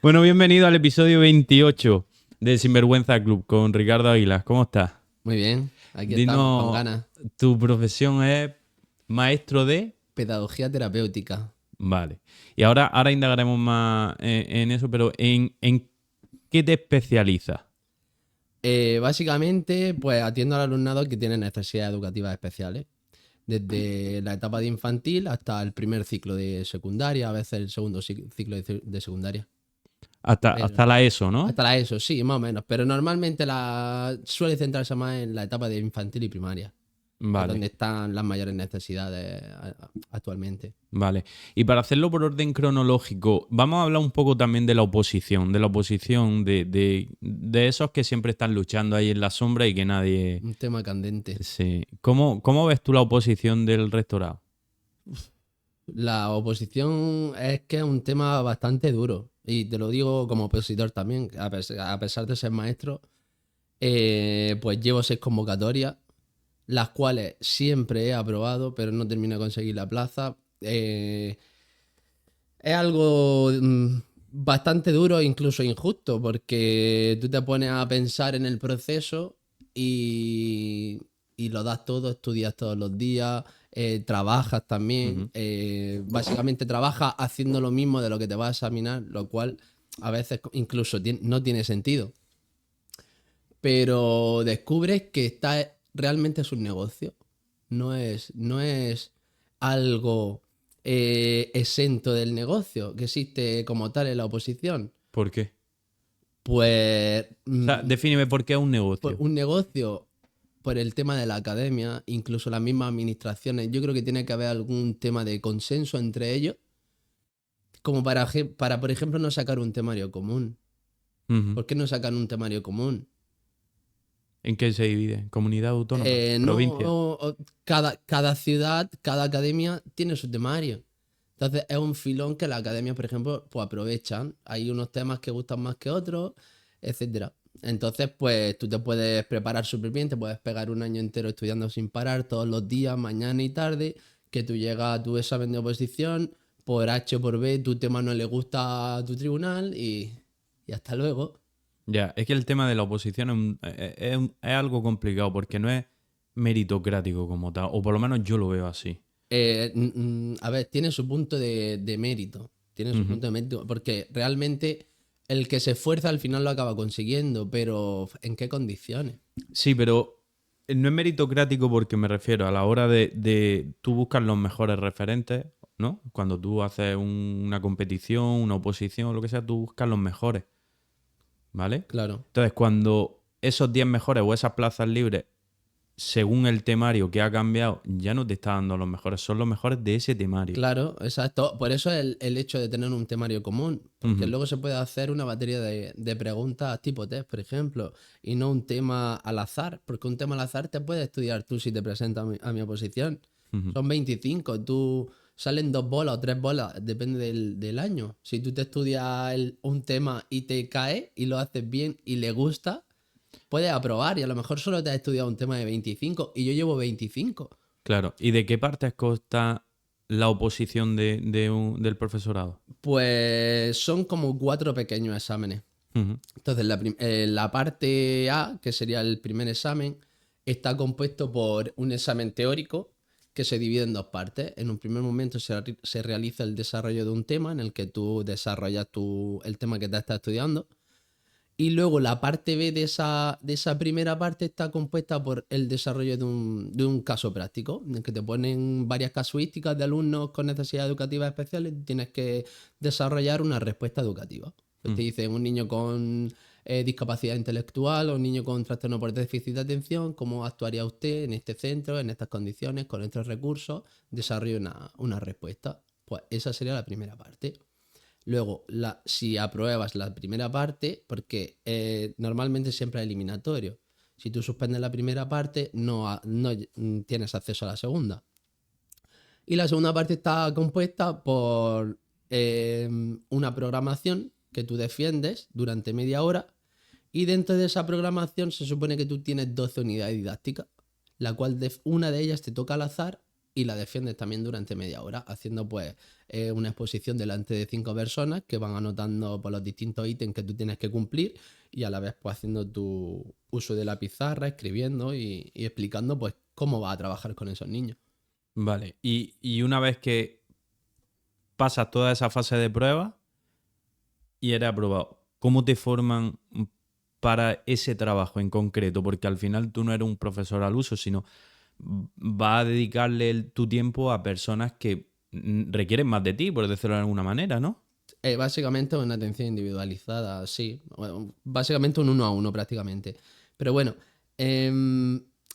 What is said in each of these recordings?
Bueno, bienvenido al episodio 28 de Sinvergüenza Club con Ricardo Águilas. ¿Cómo estás? Muy bien, aquí estamos, con Dinos, ganas. tu profesión es maestro de... Pedagogía terapéutica. Vale. Y ahora indagaremos más en eso, pero ¿en qué te especializas? Básicamente, pues atiendo al alumnado que tiene necesidades educativas especiales. Desde la etapa de infantil hasta el primer ciclo de secundaria, a veces el segundo ciclo de secundaria. Hasta Pero la ESO, ¿no? hasta la ESO, sí, más o menos. Pero normalmente suele centrarse más en la etapa de infantil y primaria, que es Vale, donde están las mayores necesidades actualmente. vale. Y para hacerlo por orden cronológico, vamos a hablar un poco también de la oposición de esos que siempre están luchando ahí en la sombra y que nadie... Un tema candente. Sí. ¿Cómo ves tú la oposición del rectorado? La oposición es que es un tema bastante duro. Y te lo digo como opositor también. A pesar de ser maestro, pues llevo 6 convocatorias, las cuales siempre he aprobado, pero no termino de conseguir la plaza. Es algo bastante duro e incluso injusto, porque tú te pones a pensar en el proceso y lo das todo, estudias todos los días, trabajas también. Ujú. Básicamente trabajas haciendo lo mismo de lo que te vas a examinar, lo cual a veces incluso no tiene sentido. Pero descubres que realmente es un negocio. No es algo exento del negocio que existe como tal en la oposición. ¿Por qué? Pues O sea, defíneme por qué es un por negocio. un negocio, por el tema de la academia, incluso las mismas administraciones, yo creo que tiene que haber algún tema de consenso entre ellos, como para por ejemplo, no sacar un temario común. Ujú. ¿Por qué no sacan un temario común? ¿En qué se divide? ¿Comunidad autónoma? No, ¿Provincia? cada ciudad, cada academia tiene su temario. Entonces es un filón que las academias, por ejemplo, pues aprovechan. Hay unos temas que gustan más que otros, etcétera. Entonces, pues tú te puedes preparar súper bien, te puedes pegar un año entero estudiando sin parar todos los días, mañana y tarde, que tú llegas a tu examen de oposición, por H o por B, tu tema no le gusta a tu tribunal y hasta luego. Ya, es que el tema de la oposición es algo complicado porque no es meritocrático como tal, o por lo menos yo lo veo así. A ver, tiene su punto de mérito. Tiene su Ujú. punto de mérito. Porque realmente el que se esfuerza al final lo acaba consiguiendo. Pero ¿en qué condiciones? Sí, pero no es meritocrático porque me refiero a la hora de tú buscas los mejores referentes, ¿no? Cuando tú haces una competición, una oposición o lo que sea, tú buscas los mejores, ¿vale? Claro. Entonces, cuando esos 10 mejores o esas plazas libres según el temario que ha cambiado, ya no te está dando los mejores, son los mejores de ese temario. Claro, exacto. Por eso el hecho de tener un temario común. Porque Ujú. luego se puede hacer una batería de preguntas tipo test, por ejemplo. Y no un tema al azar. Porque un tema al azar te puedes estudiar tú si te presentas a mi oposición. Ujú. Son 25. Tú salen 2 bolas o 3 bolas. Depende del año. Si tú te estudias un tema y te cae y lo haces bien y le gusta, puedes aprobar. Y a lo mejor solo te has estudiado un tema de 25 y yo llevo 25. Claro. ¿Y de qué partes consta la oposición del profesorado? Pues son como 4 pequeños exámenes. Ujú. Entonces, la parte A, que sería el primer examen, está compuesto por un examen teórico que se divide en 2 partes. En un primer momento se realiza el desarrollo de un tema en el que tú desarrollas el tema que te estás estudiando. Y luego la parte B de esa primera parte está compuesta por el desarrollo de un caso práctico, en el que te ponen varias casuísticas de alumnos con necesidades educativas especiales y tienes que desarrollar una respuesta educativa. Pues te Ujú. dicen un niño con discapacidad intelectual o un niño con trastorno por déficit de atención, ¿cómo actuaría usted en este centro, en estas condiciones, con estos recursos? Desarrolla una respuesta. Pues esa sería la primera parte. Luego, si apruebas la primera parte, porque normalmente siempre es eliminatorio. Si tú suspendes la primera parte, no tienes acceso a la segunda. Y la segunda parte está compuesta por una programación que tú defiendes durante media hora. Y dentro de esa programación se supone que tú tienes 12 unidades didácticas, la cual una de ellas te toca al azar y la defiendes también durante media hora, haciendo pues una exposición delante de 5 personas que van anotando por los distintos ítems que tú tienes que cumplir y a la vez pues haciendo tu uso de la pizarra, escribiendo y explicando pues cómo vas a trabajar con esos niños. Vale. Y una vez que pasas toda esa fase de prueba y eres aprobado, ¿cómo te forman para ese trabajo en concreto? Porque al final tú no eres un profesor al uso, sino vas a dedicarle tu tiempo a personas que requieren más de ti, por decirlo de alguna manera, ¿no? Básicamente una atención individualizada, sí. Bueno, básicamente un 1-1 prácticamente. Pero bueno,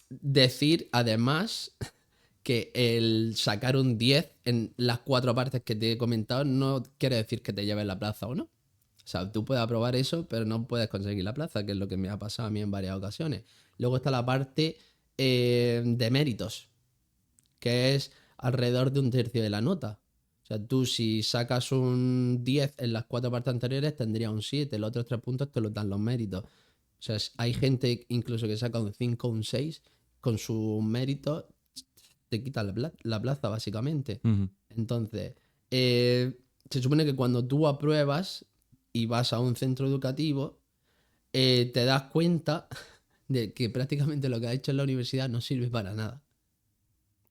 decir además que el sacar un 10 en las 4 partes que te he comentado no quiere decir que te lleves la plaza o no. O sea, tú puedes aprobar eso, pero no puedes conseguir la plaza, que es lo que me ha pasado a mí en varias ocasiones. Luego está la parte de méritos, que es alrededor de un tercio de la nota. O sea, tú si sacas un 10 en las 4 partes anteriores, tendrías un 7. Los otros 3 puntos te los dan los méritos. O sea, hay gente incluso que saca un 5 o un 6 con sus méritos, te quita la plaza, básicamente. Ujú. Entonces, se supone que cuando tú apruebas y vas a un centro educativo, te das cuenta de que prácticamente lo que has hecho en la universidad no sirve para nada.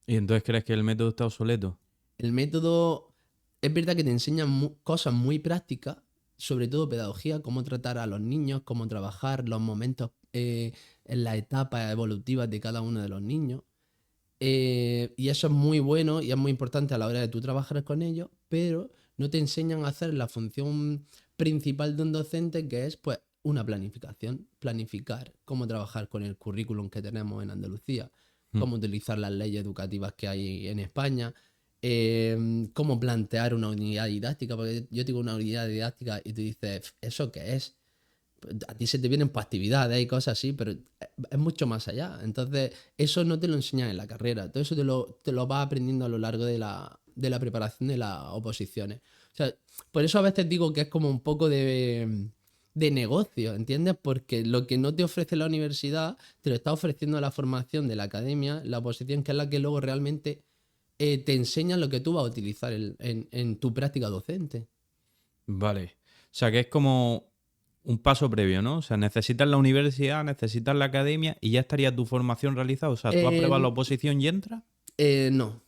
¿Y entonces crees que el método está obsoleto? El método es verdad que te enseña cosas muy prácticas, sobre todo pedagogía, cómo tratar a los niños, cómo trabajar los momentos en las etapas evolutivas de cada uno de los niños. Y eso es muy bueno y es muy importante a la hora de tú trabajar con ellos, pero no te enseñan a hacer la función principal de un docente, que es pues una planificación, planificar cómo trabajar con el currículum que tenemos en Andalucía, Mm. cómo utilizar las leyes educativas que hay en España, cómo plantear una unidad didáctica, porque yo digo una unidad didáctica y tú dices, ¿eso qué es? A ti se te vienen pues, actividades y cosas así, pero es mucho más allá. Entonces, eso no te lo enseñan en la carrera. Todo eso te lo vas aprendiendo a lo largo de la preparación de las oposiciones. O sea, por eso a veces digo que es como un poco de negocio, ¿entiendes? Porque lo que no te ofrece la universidad, te lo está ofreciendo la formación de la academia, la oposición, que es la que luego realmente te enseña lo que tú vas a utilizar en tu práctica docente. Vale. O sea, que es como un paso previo, ¿no? O sea, necesitas la universidad, necesitas la academia y ya estaría tu formación realizada. O sea, tú apruebas la Eh, oposición y entras. no.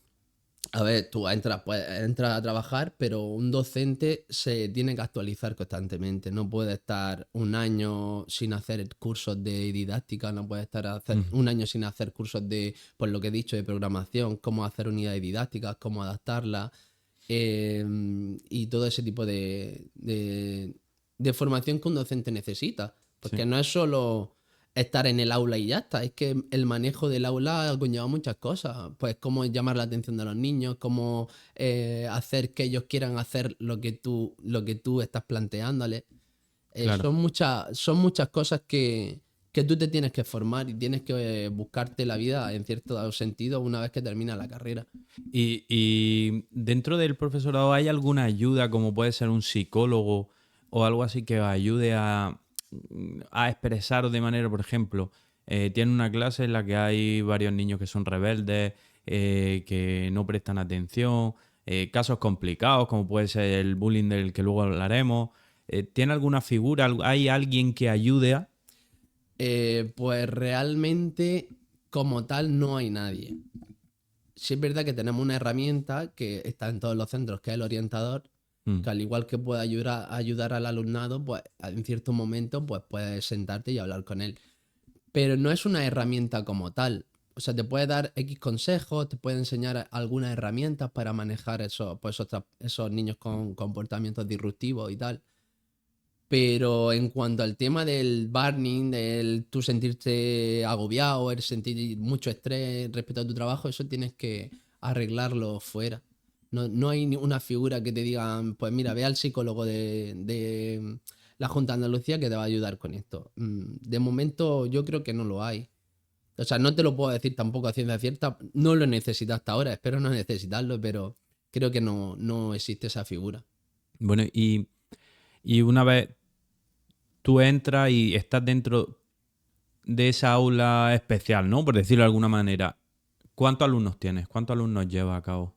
A ver, tú entras a trabajar, pero un docente se tiene que actualizar constantemente. No puede estar un año sin hacer cursos de didáctica, no puede estar Ujú. un año sin hacer cursos de, pues lo que he dicho, de programación, cómo hacer unidades didácticas, cómo adaptarlas, y todo ese tipo de formación que un docente necesita. Porque Sí. no es solo estar en el aula y ya está. Es que el manejo del aula conlleva muchas cosas. Pues cómo llamar la atención de los niños, cómo hacer que ellos quieran hacer lo que tú estás planteándoles. Claro. Son muchas cosas que tú te tienes que formar y tienes que buscarte la vida en cierto sentido una vez que termina la carrera. Y dentro del profesorado hay alguna ayuda, como puede ser un psicólogo o algo así que os ayude a expresaros de manera, por ejemplo, tiene una clase en la que hay varios niños que son rebeldes, que no prestan atención, casos complicados como puede ser el bullying del que luego hablaremos. ¿Tiene alguna figura? ¿Hay alguien que ayude a...? Pues realmente como tal no hay nadie. Sí es verdad que tenemos una herramienta que está en todos los centros, que es el orientador, Mm. que al igual que puede ayudar al alumnado, pues en ciertos momentos pues puedes sentarte y hablar con él. Pero no es una herramienta como tal. O sea, te puede dar X consejos, te puede enseñar algunas herramientas para manejar esos niños con comportamientos disruptivos y tal. Pero en cuanto al tema del burning, del tú sentirte agobiado, el sentir mucho estrés respecto a tu trabajo, eso tienes que arreglarlo fuera. No hay ni una figura que te digan, pues mira, ve al psicólogo de la Junta de Andalucía que te va a ayudar con esto. De momento yo creo que no lo hay. O sea, no te lo puedo decir tampoco a ciencia cierta. No lo necesito hasta ahora, espero no necesitarlo, pero creo que no existe esa figura. Bueno, y una vez tú entras y estás dentro de esa aula especial, ¿no? Por decirlo de alguna manera. ¿Cuántos alumnos tienes? ¿Cuántos alumnos llevas a cabo?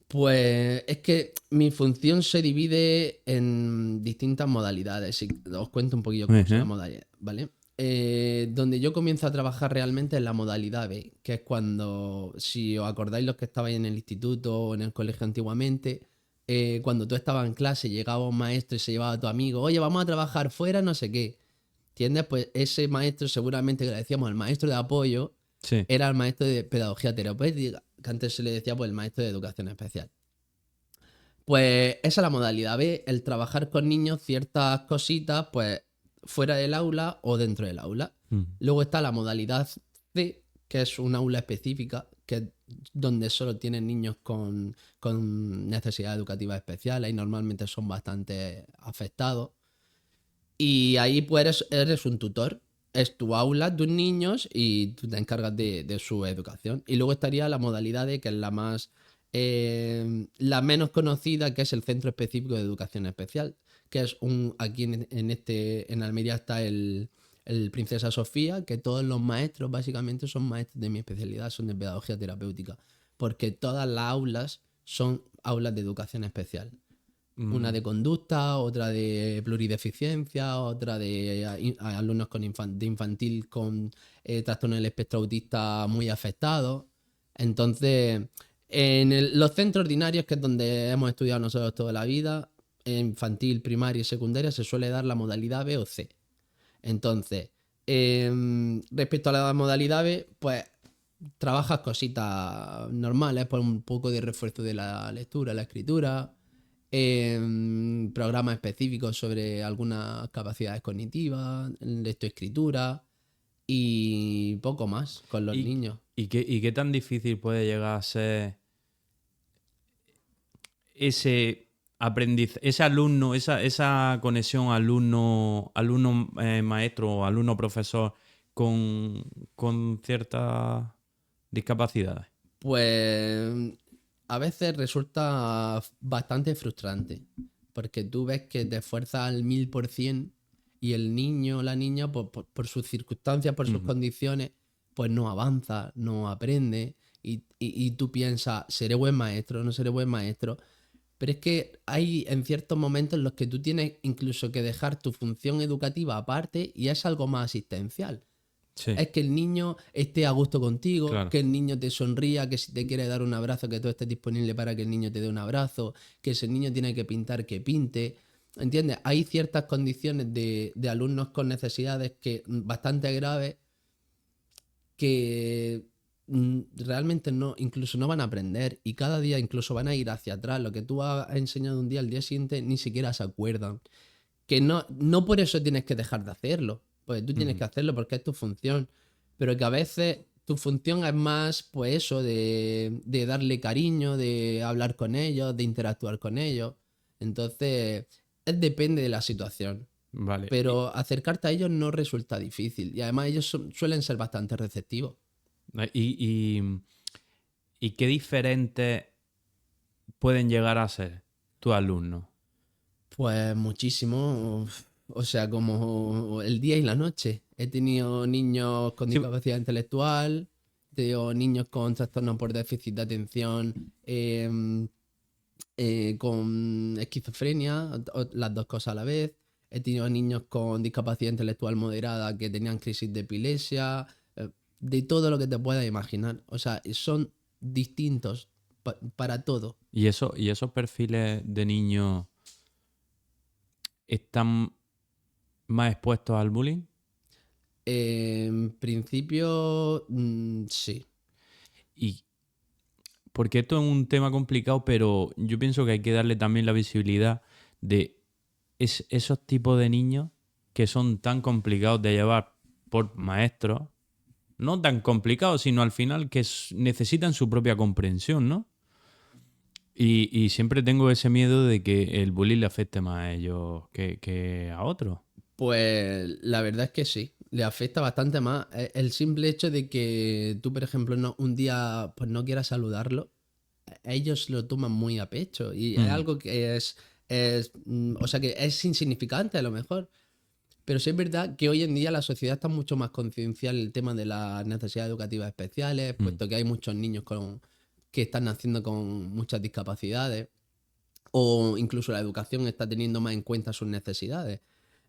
Pues es que mi función se divide en distintas modalidades. Y os cuento un poquillo cómo son las Ejé. modalidades, ¿vale? Donde yo comienzo a trabajar realmente en la modalidad B, que es cuando, si os acordáis los que estabais en el instituto o en el colegio antiguamente, cuando tú estabas en clase, llegaba un maestro y se llevaba a tu amigo, oye, vamos a trabajar fuera, no sé qué. ¿Entiendes? Pues ese maestro, seguramente que le decíamos el maestro de apoyo, Sí. era el maestro de pedagogía terapéutica, que antes se le decía pues el maestro de educación especial. Pues esa es la modalidad B, el trabajar con niños ciertas cositas, pues fuera del aula o dentro del aula. Mm. Luego está la modalidad C, que es un aula específica, que es donde solo tienen niños con necesidades educativas especiales y normalmente son bastante afectados. Y ahí pues eres un tutor. Es tu aula, tus niños y tú te encargas de su educación. Y luego estaría la modalidad de que es la menos conocida, que es el Centro Específico de Educación Especial, que es aquí en Almería está el Princesa Sofía, que todos los maestros básicamente son maestros de mi especialidad, son de pedagogía terapéutica, porque todas las aulas son aulas de educación especial. Una de conducta, otra de plurideficiencia, otra de alumnos de infantil con trastorno del espectro autista muy afectados. Entonces, los centros ordinarios, que es donde hemos estudiado nosotros toda la vida, infantil, primaria y secundaria, se suele dar la modalidad B o C. Entonces, respecto a la modalidad B, pues trabajas cositas normales, por un poco de refuerzo de la lectura, la escritura, programas específicos sobre algunas capacidades cognitivas, lectoescritura y poco más con los ¿Y, niños. y qué tan difícil puede llegar a ser ese aprendizaje, ese alumno, esa conexión alumno maestro o alumno profesor con ciertas discapacidades? Pues a veces resulta bastante frustrante, porque tú ves que te esfuerzas al 1000% y el niño o la niña, por sus circunstancias, por sus condiciones, pues no avanza, no aprende, y tú piensas, ¿seré buen maestro? ¿No seré buen maestro? Pero es que hay en ciertos momentos en los que tú tienes incluso que dejar tu función educativa aparte y es algo más asistencial. Sí, Es que el niño esté a gusto contigo, claro. que el niño te sonría, que si te quiere dar un abrazo, que tú estés disponible para que el niño te dé un abrazo, que ese niño tiene que pintar, que pinte. ¿Entiendes? Hay ciertas condiciones de alumnos con necesidades bastante graves que realmente no, incluso no van a aprender y cada día incluso van a ir hacia atrás. Lo que tú has enseñado un día, al día siguiente ni siquiera se acuerdan. Que no por eso tienes que dejar de hacerlo, pues tú tienes que hacerlo porque es tu función, pero que a veces tu función es más, pues eso, de darle cariño, de hablar con ellos, de interactuar con ellos. Entonces, depende de la situación, Vale. pero acercarte a ellos no resulta difícil y además ellos suelen ser bastante receptivos. Y, y- y qué diferentes pueden llegar a ser tus alumnos? Pues muchísimo, o sea, como el día y la noche. He tenido niños con Sí, discapacidad intelectual, he tenido niños con trastorno por déficit de atención, con esquizofrenia, las dos cosas a la vez. He tenido niños con discapacidad intelectual moderada que tenían crisis de epilepsia, de todo lo que te puedas imaginar. O sea, son distintos para todo. y esos perfiles de niños están más expuestos al bullying. En principio, sí. Y porque esto es un tema complicado, pero yo pienso que hay que darle también la visibilidad de esos tipos de niños que son tan complicados de llevar por maestros. No tan complicados, sino al final que necesitan su propia comprensión, ¿no? Y siempre tengo ese miedo de que el bullying le afecte más a ellos que a otros. Pues la verdad es que sí, le afecta bastante más. El simple hecho de que tú, por ejemplo, un día pues no quieras saludarlo, ellos lo toman muy a pecho y es Ujú. algo que o sea, que es insignificante a lo mejor, Pero sí es verdad que hoy en día la sociedad está mucho más conciencial en el tema de las necesidades educativas especiales, Mm. puesto que hay muchos niños que están naciendo con muchas discapacidades, o incluso la educación está teniendo más en cuenta sus necesidades.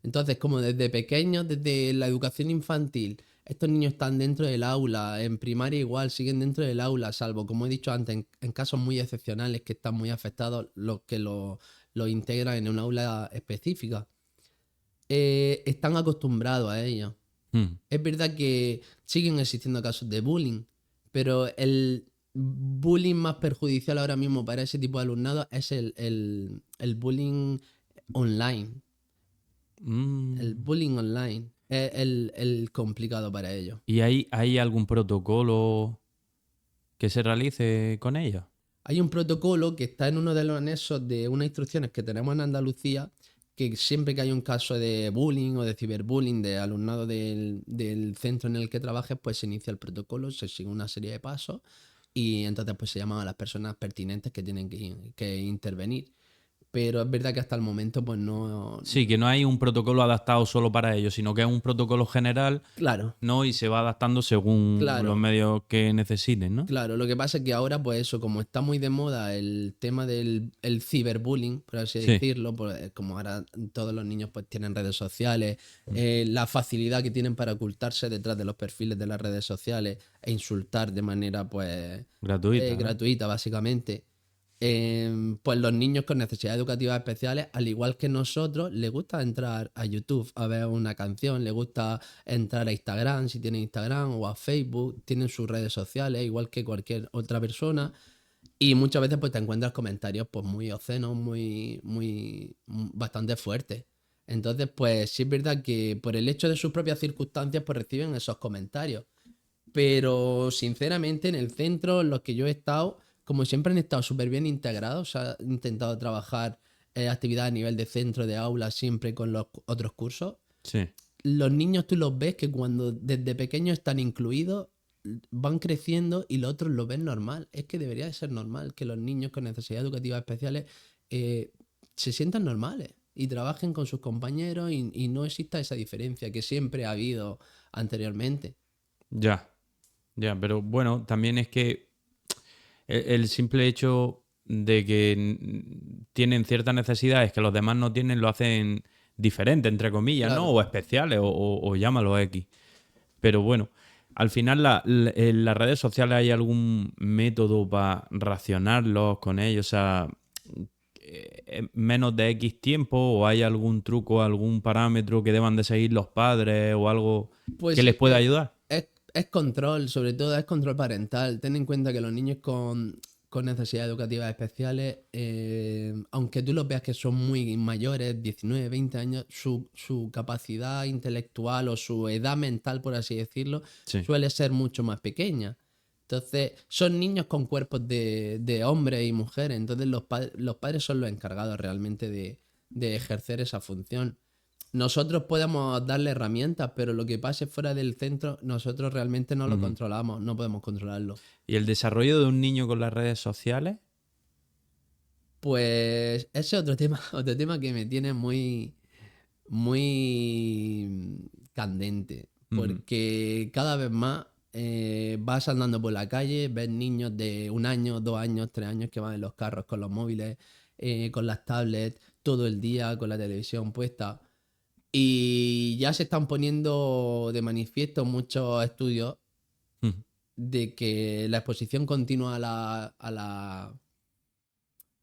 Entonces, como desde pequeños, desde la educación infantil, estos niños están dentro del aula, en primaria igual, siguen dentro del aula, salvo, como he dicho antes, en casos muy excepcionales que están muy afectados, los que lo integran en un aula específica. Están acostumbrados a ello. Mm. Es verdad que siguen existiendo casos de bullying, pero el bullying más perjudicial ahora mismo para ese tipo de alumnado es el bullying online. El Mm. bullying online es el complicado para ellos. ¿Y hay algún protocolo que se realice con ella? Hay un protocolo que está en uno de los anexos de unas instrucciones que tenemos en Andalucía, que siempre que hay un caso de bullying o de ciberbullying de alumnado del centro en el que trabajes, pues se inicia el protocolo, se sigue una serie de pasos y entonces pues se llaman a las personas pertinentes que tienen que intervenir. Pero es verdad que hasta el momento pues no... Sí, que no hay un protocolo adaptado solo para ellos, sino que es un protocolo general, Claro, ¿no? Y se va adaptando según los claro. medios que necesiten, ¿no? Claro, lo que pasa es que ahora, pues eso, como está muy de moda el tema del el ciberbullying, por así Sí. decirlo, pues, como ahora todos los niños pues tienen redes sociales, la facilidad que tienen para ocultarse detrás de los perfiles de las redes sociales e insultar de manera pues Gratuita, ¿no? gratuita, básicamente. Pues los niños con necesidades educativas especiales, al igual que nosotros, les gusta entrar a YouTube a ver una canción, les gusta entrar a Instagram, si tienen Instagram, o a Facebook, tienen sus redes sociales, igual que cualquier otra persona, y muchas veces pues te encuentras comentarios pues muy obscenos, bastante fuertes. Entonces, pues sí es verdad que por el hecho de sus propias circunstancias, pues reciben esos comentarios. Pero sinceramente en el centro en los que yo he estado, como siempre han estado súper bien integrados, se ha intentado trabajar actividad a nivel de centro, de aula, siempre con los otros cursos. Sí. Los niños tú los ves que cuando desde pequeños están incluidos, van creciendo y los otros lo ven normal. Es que debería de ser normal que los niños con necesidades educativas especiales eh, se sientan normales y trabajen con sus compañeros y no exista esa diferencia que siempre ha habido anteriormente. Ya, ya, pero bueno, también es que el simple hecho de que tienen ciertas necesidades que los demás no tienen lo hacen diferente, entre comillas, ¿no? Claro. O especiales, o llámalo X. Pero bueno, al final en las redes sociales hay algún método para racionarlos con ellos, o sea, menos de X tiempo, o hay algún truco, algún parámetro que deban de seguir los padres o algo que Pues les pueda ayudar. es control, sobre todo es control parental. Ten en cuenta que los niños con necesidades educativas especiales, aunque tú los veas que son muy mayores, 19 20 años, su capacidad intelectual o su edad mental, por así decirlo, Sí. suele ser mucho más pequeña. Entonces, son niños con cuerpos de hombres y mujeres. Entonces, los padres son los encargados realmente de ejercer esa función. Nosotros podemos darle herramientas, pero lo que pase fuera del centro, nosotros realmente no lo Ujú. controlamos, no podemos controlarlo. ¿Y el desarrollo de un niño con las redes sociales? Pues ese es otro tema, otro tema que me tiene muy candente, Ujú. porque cada vez más vas andando por la calle, ves niños de 1 año, 2 años, 3 años que van en los carros con los móviles, con las tablets, todo el día con la televisión puesta. Y ya se están poniendo de manifiesto muchos estudios Ujú. de que la exposición continua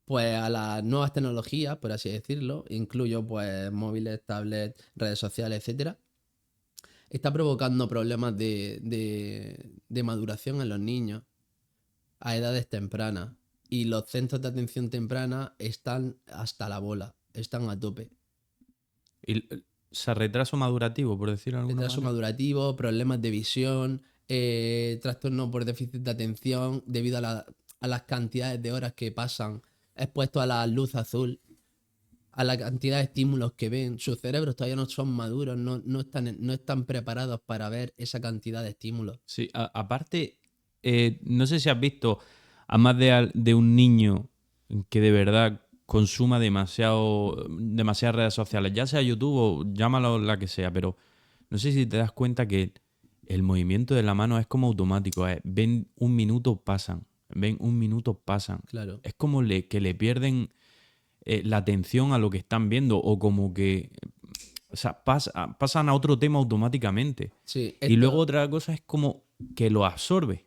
pues a las nuevas tecnologías, por así decirlo, incluyo pues móviles, tablets, redes sociales, etcétera, está provocando problemas de maduración en los niños a edades tempranas. Y los centros de atención temprana están hasta la bola, están a tope. Y se retraso madurativo, por decirlo de alguna Retraso manera. madurativo, problemas de visión, trastorno por déficit de atención debido a las cantidades de horas que pasan expuestos a la luz azul, a la cantidad de estímulos que ven. Sus cerebros todavía no son maduros, no están preparados para ver esa cantidad de estímulos. Sí, aparte, no sé si has visto a más de un niño que de verdad consuma demasiadas redes sociales, ya sea YouTube o llámalo la que sea, pero no sé si te das cuenta que el movimiento de la mano es como automático, ven un minuto, pasan, ven un minuto, pasan. Claro. Es como que le pierden la atención a lo que están viendo o como que, o sea, pasan a otro tema automáticamente. Sí, Y luego otra cosa es como que lo absorbe.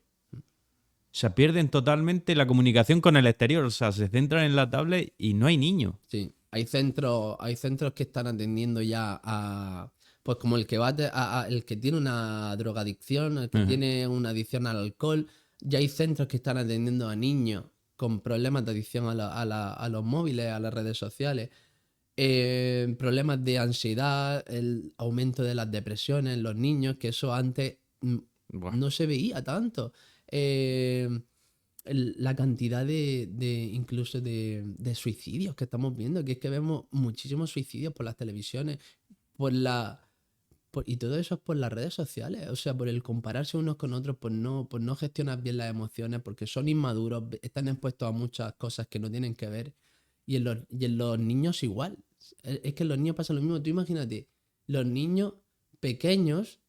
O sea, pierden totalmente la comunicación con el exterior. O sea, se centran en la tablet y no hay niños. Sí, hay centros que están atendiendo ya a, pues como el que va el que tiene una drogadicción, el que Ajá. tiene una adicción al alcohol, ya hay centros que están atendiendo a niños con problemas de adicción a los móviles, a las redes sociales, problemas de ansiedad, el aumento de las depresiones en los niños, que eso antes Buah. no se veía tanto. Eh, la cantidad incluso de suicidios que estamos viendo, que es que vemos muchísimos suicidios por las televisiones, por la y todo eso es por las redes sociales, o sea, por el compararse unos con otros, por no gestionar bien las emociones, porque son inmaduros, están expuestos a muchas cosas que no tienen que ver, y en los niños igual. Es que en los niños pasa lo mismo. Tú imagínate, los niños pequeños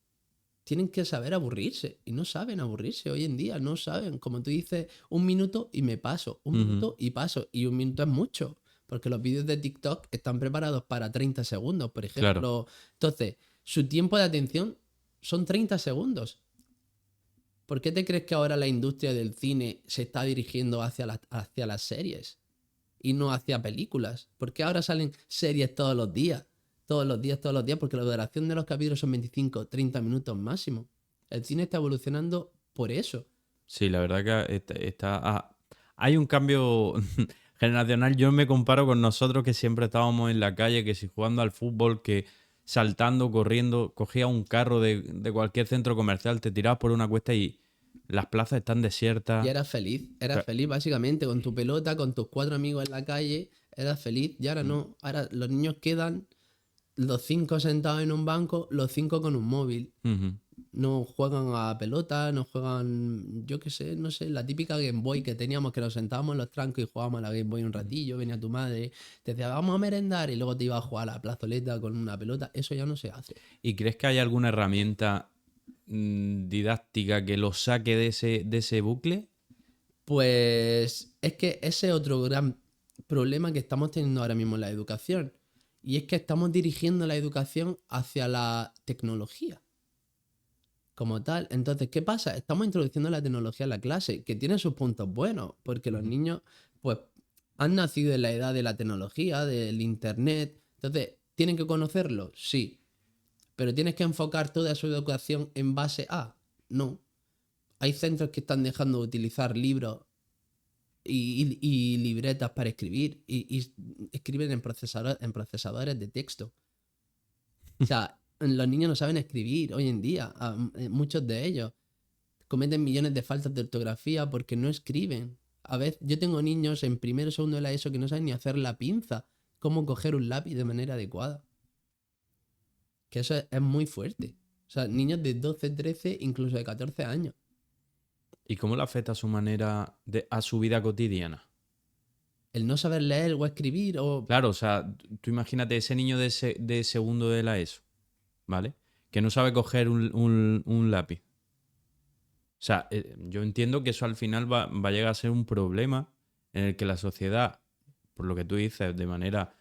tienen que saber aburrirse y no saben aburrirse hoy en día, no saben. Como tú dices, un minuto y me paso, un minuto y paso, y un minuto es mucho, porque los vídeos de TikTok están preparados para 30 segundos, por ejemplo. Claro. Entonces, su tiempo de atención son 30 segundos. ¿Por qué te crees que ahora la industria del cine se está dirigiendo hacia las series y no hacia películas? ¿Por qué ahora salen series todos los días? Todos los días, todos los días, porque la duración de los capítulos son 25, 30 minutos máximo. El cine está evolucionando por eso. Sí, la verdad que hay un cambio generacional. Yo me comparo con nosotros que siempre estábamos en la calle, que si jugando al fútbol, que saltando, corriendo, cogías un carro de cualquier centro comercial, te tirabas por una cuesta y las plazas están Y desiertas. eras feliz básicamente con tu pelota, con tus 4 amigos en la calle, eras feliz. Y ahora no, ahora los niños quedan los 5 sentados en un banco, los 5 con un móvil. Ujú. No juegan a pelota, no juegan, yo qué sé, no sé, la típica Game Boy que teníamos, que nos sentábamos en los trancos y jugábamos a la Game Boy un ratillo, venía tu madre, te decía, vamos a merendar, y luego te iba a jugar a la plazoleta con una pelota. Eso ya no se hace. ¿Y crees que hay alguna herramienta didáctica que los saque de ese bucle? Pues es que ese es otro gran problema que estamos teniendo ahora mismo en la educación. Y es que estamos dirigiendo la educación hacia la tecnología como tal. Entonces, ¿qué pasa? Estamos introduciendo la tecnología en la clase, que tiene sus puntos buenos, porque los niños, pues, han nacido en la edad de la tecnología, del internet. Entonces, ¿tienen que conocerlo? Sí. Pero tienes que enfocar toda su educación en base a. No. Hay centros que están dejando de utilizar libros y libretas para escribir y escriben en procesadores de texto. O sea, los niños no saben escribir hoy en día. Muchos de ellos cometen millones de faltas de ortografía porque no escriben. A veces, yo tengo niños en primero o segundo de la ESO que no saben ni hacer la pinza, cómo coger un lápiz de manera adecuada. Que eso es muy fuerte. O sea, niños de 12, 13, incluso de 14 años. ¿Y cómo le afecta a su vida cotidiana? El no saber leer o escribir o... Claro, o sea, tú imagínate ese niño de segundo de la ESO, ¿vale? Que no sabe coger un lápiz. O sea, yo entiendo que eso al final va a llegar a ser un problema en el que la sociedad, por lo que tú dices, de manera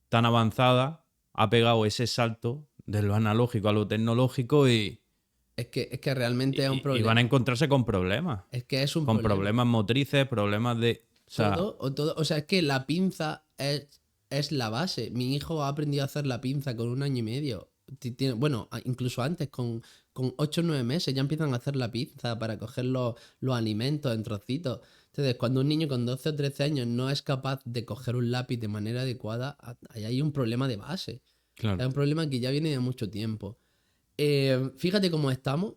tan avanzada, ha pegado ese salto de lo analógico a lo tecnológico Es que realmente es un y van a problema. encontrarse con problemas. Es que es un Con problema. problemas motrices, problemas de... O sea, Todo. O sea, es que la pinza es la base. Mi hijo ha aprendido a hacer la pinza con 1 año y medio. Bueno, incluso antes, con 8 o 9 meses, ya empiezan a hacer la pinza para coger los alimentos en trocitos. Entonces, cuando un niño con 12 o 13 años no es capaz de coger un lápiz de manera adecuada, ahí hay un problema de base. claro. Es un problema que ya viene de mucho tiempo. Fíjate cómo estamos,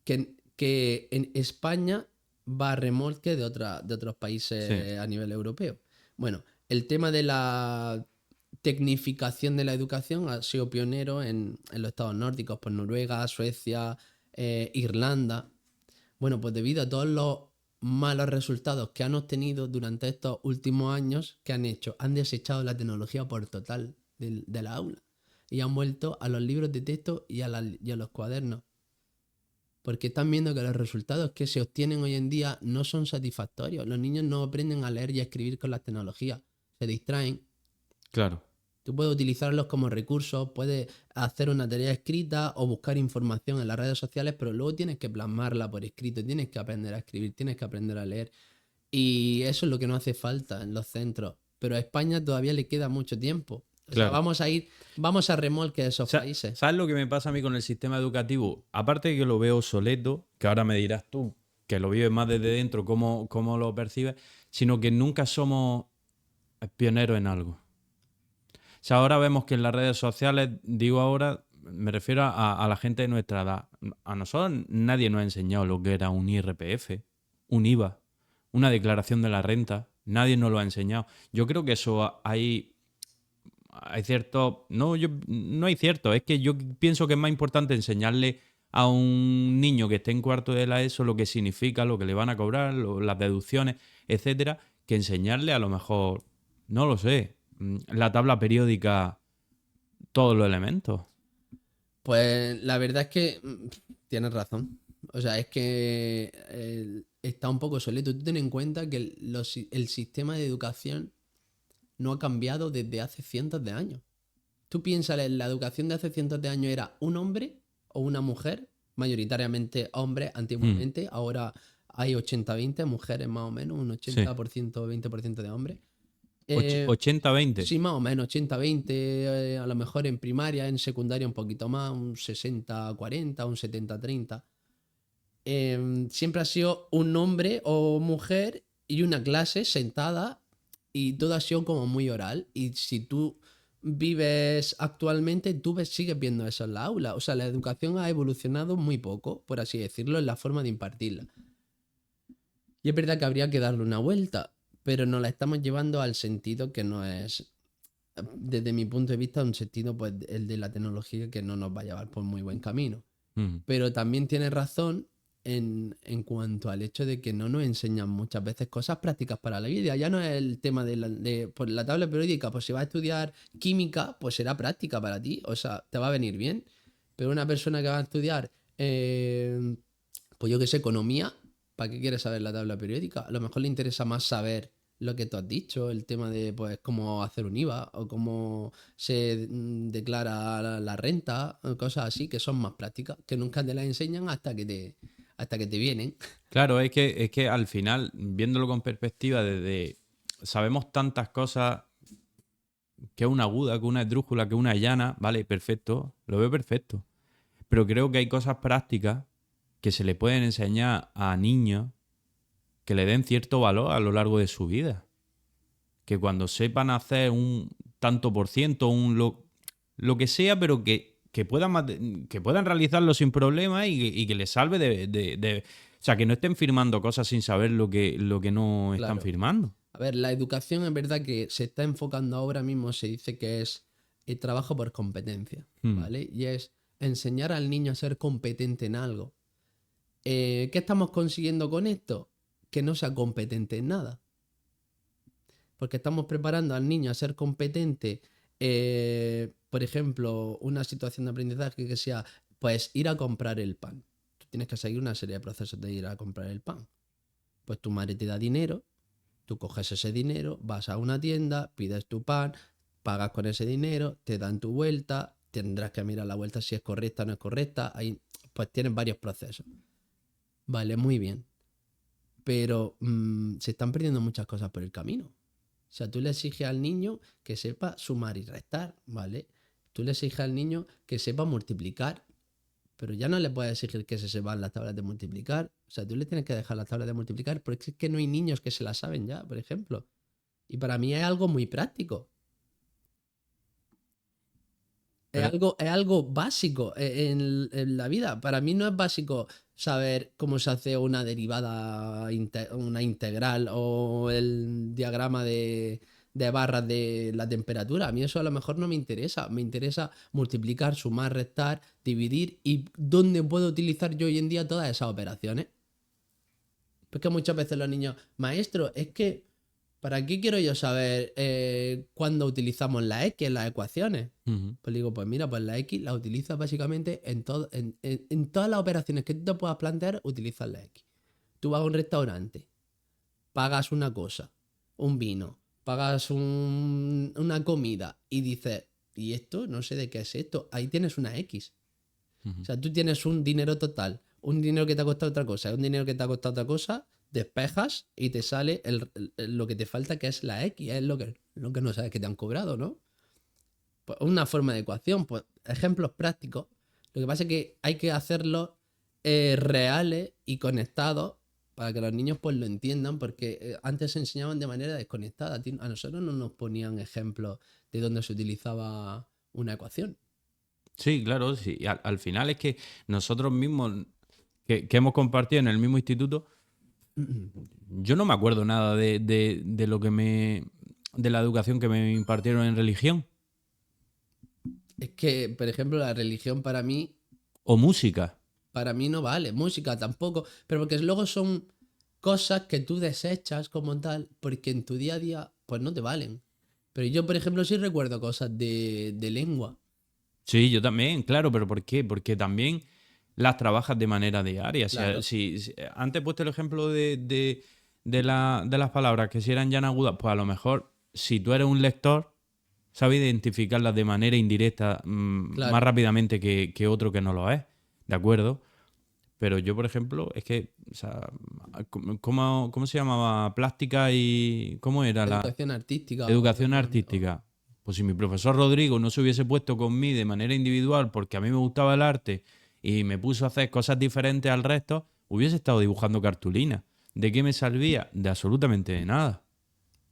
que en España va a remolque de otros países Sí. a nivel europeo. Bueno, el tema de la tecnificación de la educación ha sido pionero en los estados nórdicos, pues Noruega, Suecia, Irlanda. Bueno, pues debido a todos los malos resultados que han obtenido durante estos últimos años, ¿qué han hecho? Han desechado la tecnología por total de la aula y han vuelto a los libros de texto y a los cuadernos. Porque están viendo que los resultados que se obtienen hoy en día no son satisfactorios. Los niños no aprenden a leer y a escribir con las tecnologías. Se distraen. Claro. Tú puedes utilizarlos como recursos, puedes hacer una tarea escrita o buscar información en las redes sociales, pero luego tienes que plasmarla por escrito, tienes que aprender a escribir, tienes que aprender a leer. Y eso es lo que no hace falta en los centros. Pero a España todavía le queda mucho tiempo. O sea, Claro. vamos a remolque de esos países. ¿Sabes lo que me pasa a mí con el sistema educativo? Aparte de que lo veo obsoleto, que ahora me dirás tú, que lo vives más desde dentro, cómo lo percibes, sino que nunca somos pioneros en algo. O sea, ahora vemos que en las redes sociales, digo ahora, me refiero a la gente de nuestra edad. A nosotros nadie nos ha enseñado lo que era un IRPF, un IVA, una declaración de la renta. Nadie nos lo ha enseñado. Yo creo que eso hay cierto. No hay cierto. Es que yo pienso que es más importante enseñarle a un niño que esté en cuarto de la ESO lo que significa, lo que le van a cobrar, las deducciones, etcétera, que enseñarle a lo mejor, no lo sé, la tabla periódica, todos los elementos. Pues la verdad es que tienes razón. O sea, es que está un poco obsoleto. Tú ten en cuenta que el sistema de educación no ha cambiado desde hace cientos de años. Tú piensas, la educación de hace cientos de años era un hombre o una mujer, mayoritariamente hombres antiguamente, ahora hay 80-20, mujeres más o menos, un Sí. 80%, 20% de hombres. 80-20. Sí, más o menos, 80-20, a lo mejor en primaria, en secundaria un poquito más, un 60-40, un 70-30. Siempre ha sido un hombre o mujer y una clase sentada y todo ha sido como muy oral. Y si tú vives actualmente, sigues viendo eso en la aula. O sea, la educación ha evolucionado muy poco, por así decirlo, en la forma de impartirla. Y es verdad que habría que darle una vuelta, pero nos la estamos llevando al sentido que no es, desde mi punto de vista, un sentido, pues, el de la tecnología que no nos va a llevar por muy buen camino. Pero también tienes razón en cuanto al hecho de que no nos enseñan muchas veces cosas prácticas para la vida. Ya no es el tema pues la tabla periódica, pues si vas a estudiar química, pues será práctica para ti, o sea, te va a venir bien. Pero una persona que va a estudiar, pues yo qué sé, economía, ¿para qué quiere saber la tabla periódica? A lo mejor le interesa más saber lo que tú has dicho, el tema de pues cómo hacer un IVA o cómo se declara la renta, o cosas así que son más prácticas, que nunca te las enseñan hasta que te vienen. Claro, es que al final, viéndolo con perspectiva, sabemos tantas cosas, que una aguda, que una esdrújula, que una llana, vale, perfecto, lo veo perfecto. Pero creo que hay cosas prácticas que se le pueden enseñar a niños que le den cierto valor a lo largo de su vida. Que cuando sepan hacer un tanto por ciento, lo que sea, pero que puedan realizarlo sin problema y que les salve o sea, que no estén firmando cosas sin saber lo que no están Claro. firmando. A ver, la educación es verdad que se está enfocando ahora mismo, se dice que es el trabajo por competencia, ¿vale? Y es enseñar al niño a ser competente en algo. ¿Qué estamos consiguiendo con esto? Que no sea competente en nada. Porque estamos preparando al niño a ser competente, por ejemplo, una situación de aprendizaje que sea, pues, ir a comprar el pan. Tú tienes que seguir una serie de procesos de ir a comprar el pan. Pues tu madre te da dinero, tú coges ese dinero, vas a una tienda, pides tu pan, pagas con ese dinero, te dan tu vuelta, tendrás que mirar la vuelta si es correcta o no es correcta. Ahí, pues tienes varios procesos. Vale, muy bien. Pero se están perdiendo muchas cosas por el camino. O sea, tú le exiges al niño que sepa sumar y restar, ¿vale? Tú le exiges al niño que sepa multiplicar, pero ya no le puedes exigir que se sepan las tablas de multiplicar. O sea, tú le tienes que dejar las tablas de multiplicar porque es que no hay niños que se las saben ya, por ejemplo. Y para mí es algo muy práctico. Pero, Es algo básico en la vida. Para mí no es básico saber cómo se hace una derivada, una integral o el diagrama de barras de la temperatura. A mí eso a lo mejor no me interesa. Me interesa multiplicar, sumar, restar, dividir y dónde puedo utilizar yo hoy en día todas esas operaciones. Porque muchas veces los niños, maestro, es que, ¿para qué quiero yo saber cuándo utilizamos la X en las ecuaciones? Ujú. Pues digo, pues mira, pues la X la utilizas básicamente en todas las operaciones que tú te puedas plantear, utilizas la X. Tú vas a un restaurante, pagas una cosa, un vino, pagas una comida y dices, ¿y esto? No sé de qué es esto. Ahí tienes una X. O sea, tú tienes un dinero total, un dinero que te ha costado otra cosa, un dinero que te ha costado otra cosa, despejas y te sale lo que te falta, que es la X, es lo que no sabes que te han cobrado, ¿no? Pues una forma de ecuación, pues ejemplos prácticos. Lo que pasa es que hay que hacerlos reales y conectados para que los niños pues lo entiendan, porque antes se enseñaban de manera desconectada. A nosotros no nos ponían ejemplos de dónde se utilizaba una ecuación. Sí, claro, sí. Al final es que nosotros mismos, que hemos compartido en el mismo instituto, yo no me acuerdo nada de lo que de la educación que me impartieron en religión Es que, por ejemplo, la religión o música. para mí no vale, música tampoco, pero porque luego son cosas que tú desechas como tal, porque en tu día a día pues no te valen. Pero yo, por ejemplo, sí recuerdo cosas de lengua. Sí, yo también, claro, pero ¿por qué? Porque también las trabajas de manera diaria. Claro, Antes he puesto el ejemplo de las palabras que si eran llanas agudas, pues a lo mejor si tú eres un lector, sabes identificarlas de manera indirecta más claro. rápidamente que otro que no lo es, ¿de acuerdo? Pero yo, por ejemplo, es que, o sea, ¿cómo se llamaba? Plástica y... ¿Cómo era la Educación artística o educación educación. artística? Pues si mi profesor Rodrigo no se hubiese puesto conmigo de manera individual porque a mí me gustaba el arte y me puso a hacer cosas diferentes al resto, hubiese estado dibujando cartulina. ¿De qué me servía? De absolutamente de nada.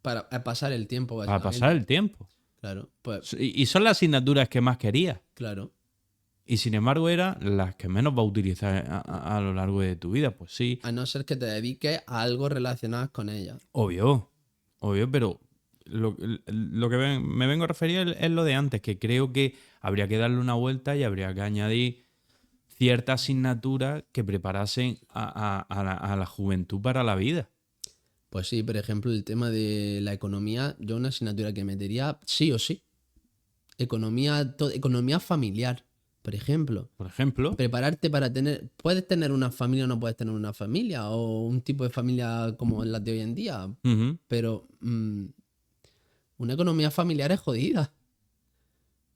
Para pasar el tiempo, Para pasar básicamente. el tiempo. Claro, pues Y son las asignaturas que más quería. claro. Y sin embargo eran las que menos va a utilizar a lo largo de tu vida. Pues sí, A no ser que te dediques a algo relacionado con ella. obvio, obvio, pero lo que me vengo a referir es lo de antes, que creo que habría que darle una vuelta y habría que añadir ciertas asignaturas que preparasen a la juventud para la vida. Pues sí, por ejemplo, el tema de la economía, yo una asignatura que metería sí o sí. Economía familiar, por ejemplo. Por ejemplo, Prepararte para tener. Puedes tener una familia o no puedes tener una familia, o un tipo de familia como las de hoy en día, ujú, pero una economía familiar es jodida.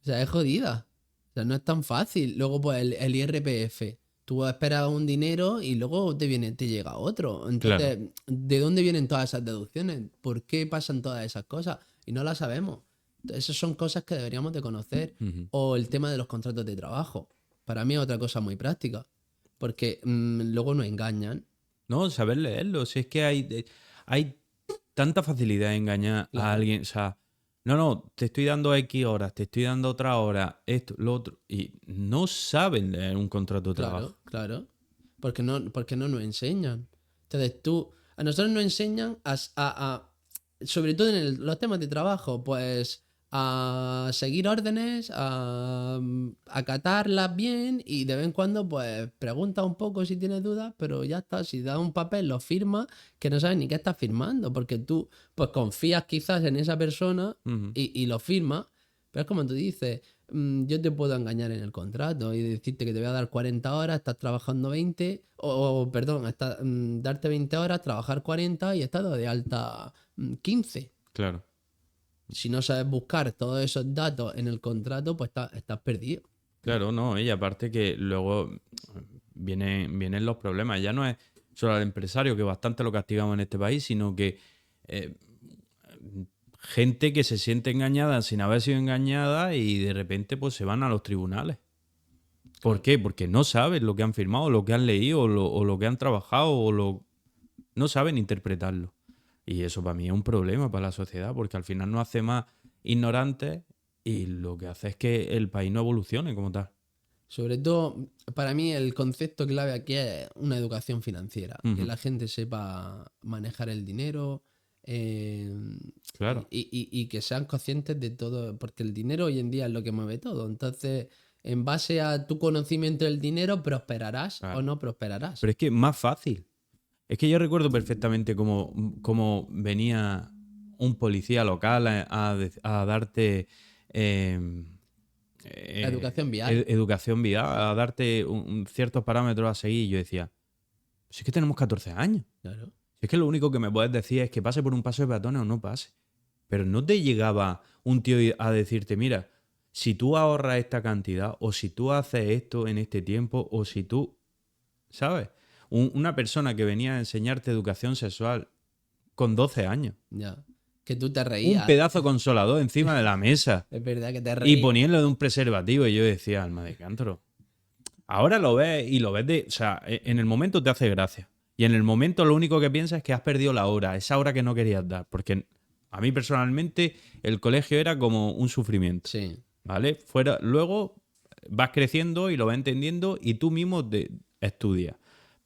O sea, es jodida. O sea, no es tan fácil. Luego, pues el IRPF. Tú esperas un dinero y luego te llega otro. claro. Entonces, ¿de dónde vienen todas esas deducciones? ¿Por qué pasan todas esas cosas? Y no las sabemos. Esas son cosas que deberíamos de conocer. Ujú. O el tema de los contratos de trabajo. Para mí es otra cosa muy práctica. Porque luego nos engañan. No, saber leerlo. Si es que hay tanta facilidad en engañar a Claro, alguien. O sea, no, te estoy dando X horas, te estoy dando otra hora, esto, lo otro. Y no saben leer un contrato de claro, trabajo. claro. Porque no nos enseñan. Entonces a nosotros nos enseñan sobre todo en los temas de trabajo, pues a seguir órdenes, a acatarlas bien y de vez en cuando pues pregunta un poco si tienes dudas, pero ya está, si das un papel, lo firmas, que no sabes ni qué estás firmando, porque tú pues confías quizás en esa persona Ujú. y lo firmas, pero es como tú dices, yo te puedo engañar en el contrato y decirte que te voy a dar 40 horas, estás trabajando 20, perdón, darte 20 horas, trabajar 40 y estás dado de alta 15. Claro. Si no sabes buscar todos esos datos en el contrato, pues estás perdido. Claro, no, y aparte que luego vienen los problemas. Ya no es solo al empresario, que bastante lo castigamos en este país, sino que eh, gente que se siente engañada sin haber sido engañada y de repente pues se van a los tribunales. ¿Por Claro. qué? Porque no saben lo que han firmado, lo que han leído, o lo que han trabajado, no saben interpretarlo. Y eso para mí es un problema para la sociedad, porque al final nos hace más ignorantes y lo que hace es que el país no evolucione como tal. Sobre todo, para mí el concepto clave aquí es una educación financiera, que Ujú, la gente sepa manejar el dinero eh, y, claro. y que sean conscientes de todo, porque el dinero hoy en día es lo que mueve todo. Entonces, en base a tu conocimiento del dinero, prosperarás o Claro. no prosperarás. Pero es que es más fácil. Es que yo recuerdo perfectamente cómo venía un policía local a darte Educación vial. educación vial, a darte ciertos parámetros a seguir. Y yo decía, si es que tenemos 14 años. Claro. Si es que lo único que me puedes decir es que pase por un paso de peatones o no pase. Pero no te llegaba un tío a decirte, mira, si tú ahorras esta cantidad, o si tú haces esto en este tiempo, o si tú, ¿sabes? Una persona que venía a enseñarte educación sexual con 12 años. Ya. Que tú te Un reías. pedazo consolador encima de la mesa. Es verdad que te Y reías. poniéndolo de un preservativo. Y yo decía, alma de cántaro. Ahora lo ves y lo ves de... O sea, en el momento te hace gracia. Y en el momento lo único que piensas es que has perdido la hora. Esa hora que no querías dar. Porque a mí personalmente el colegio era como un sufrimiento. Sí. ¿Vale? Luego vas creciendo y lo vas entendiendo y tú mismo estudias.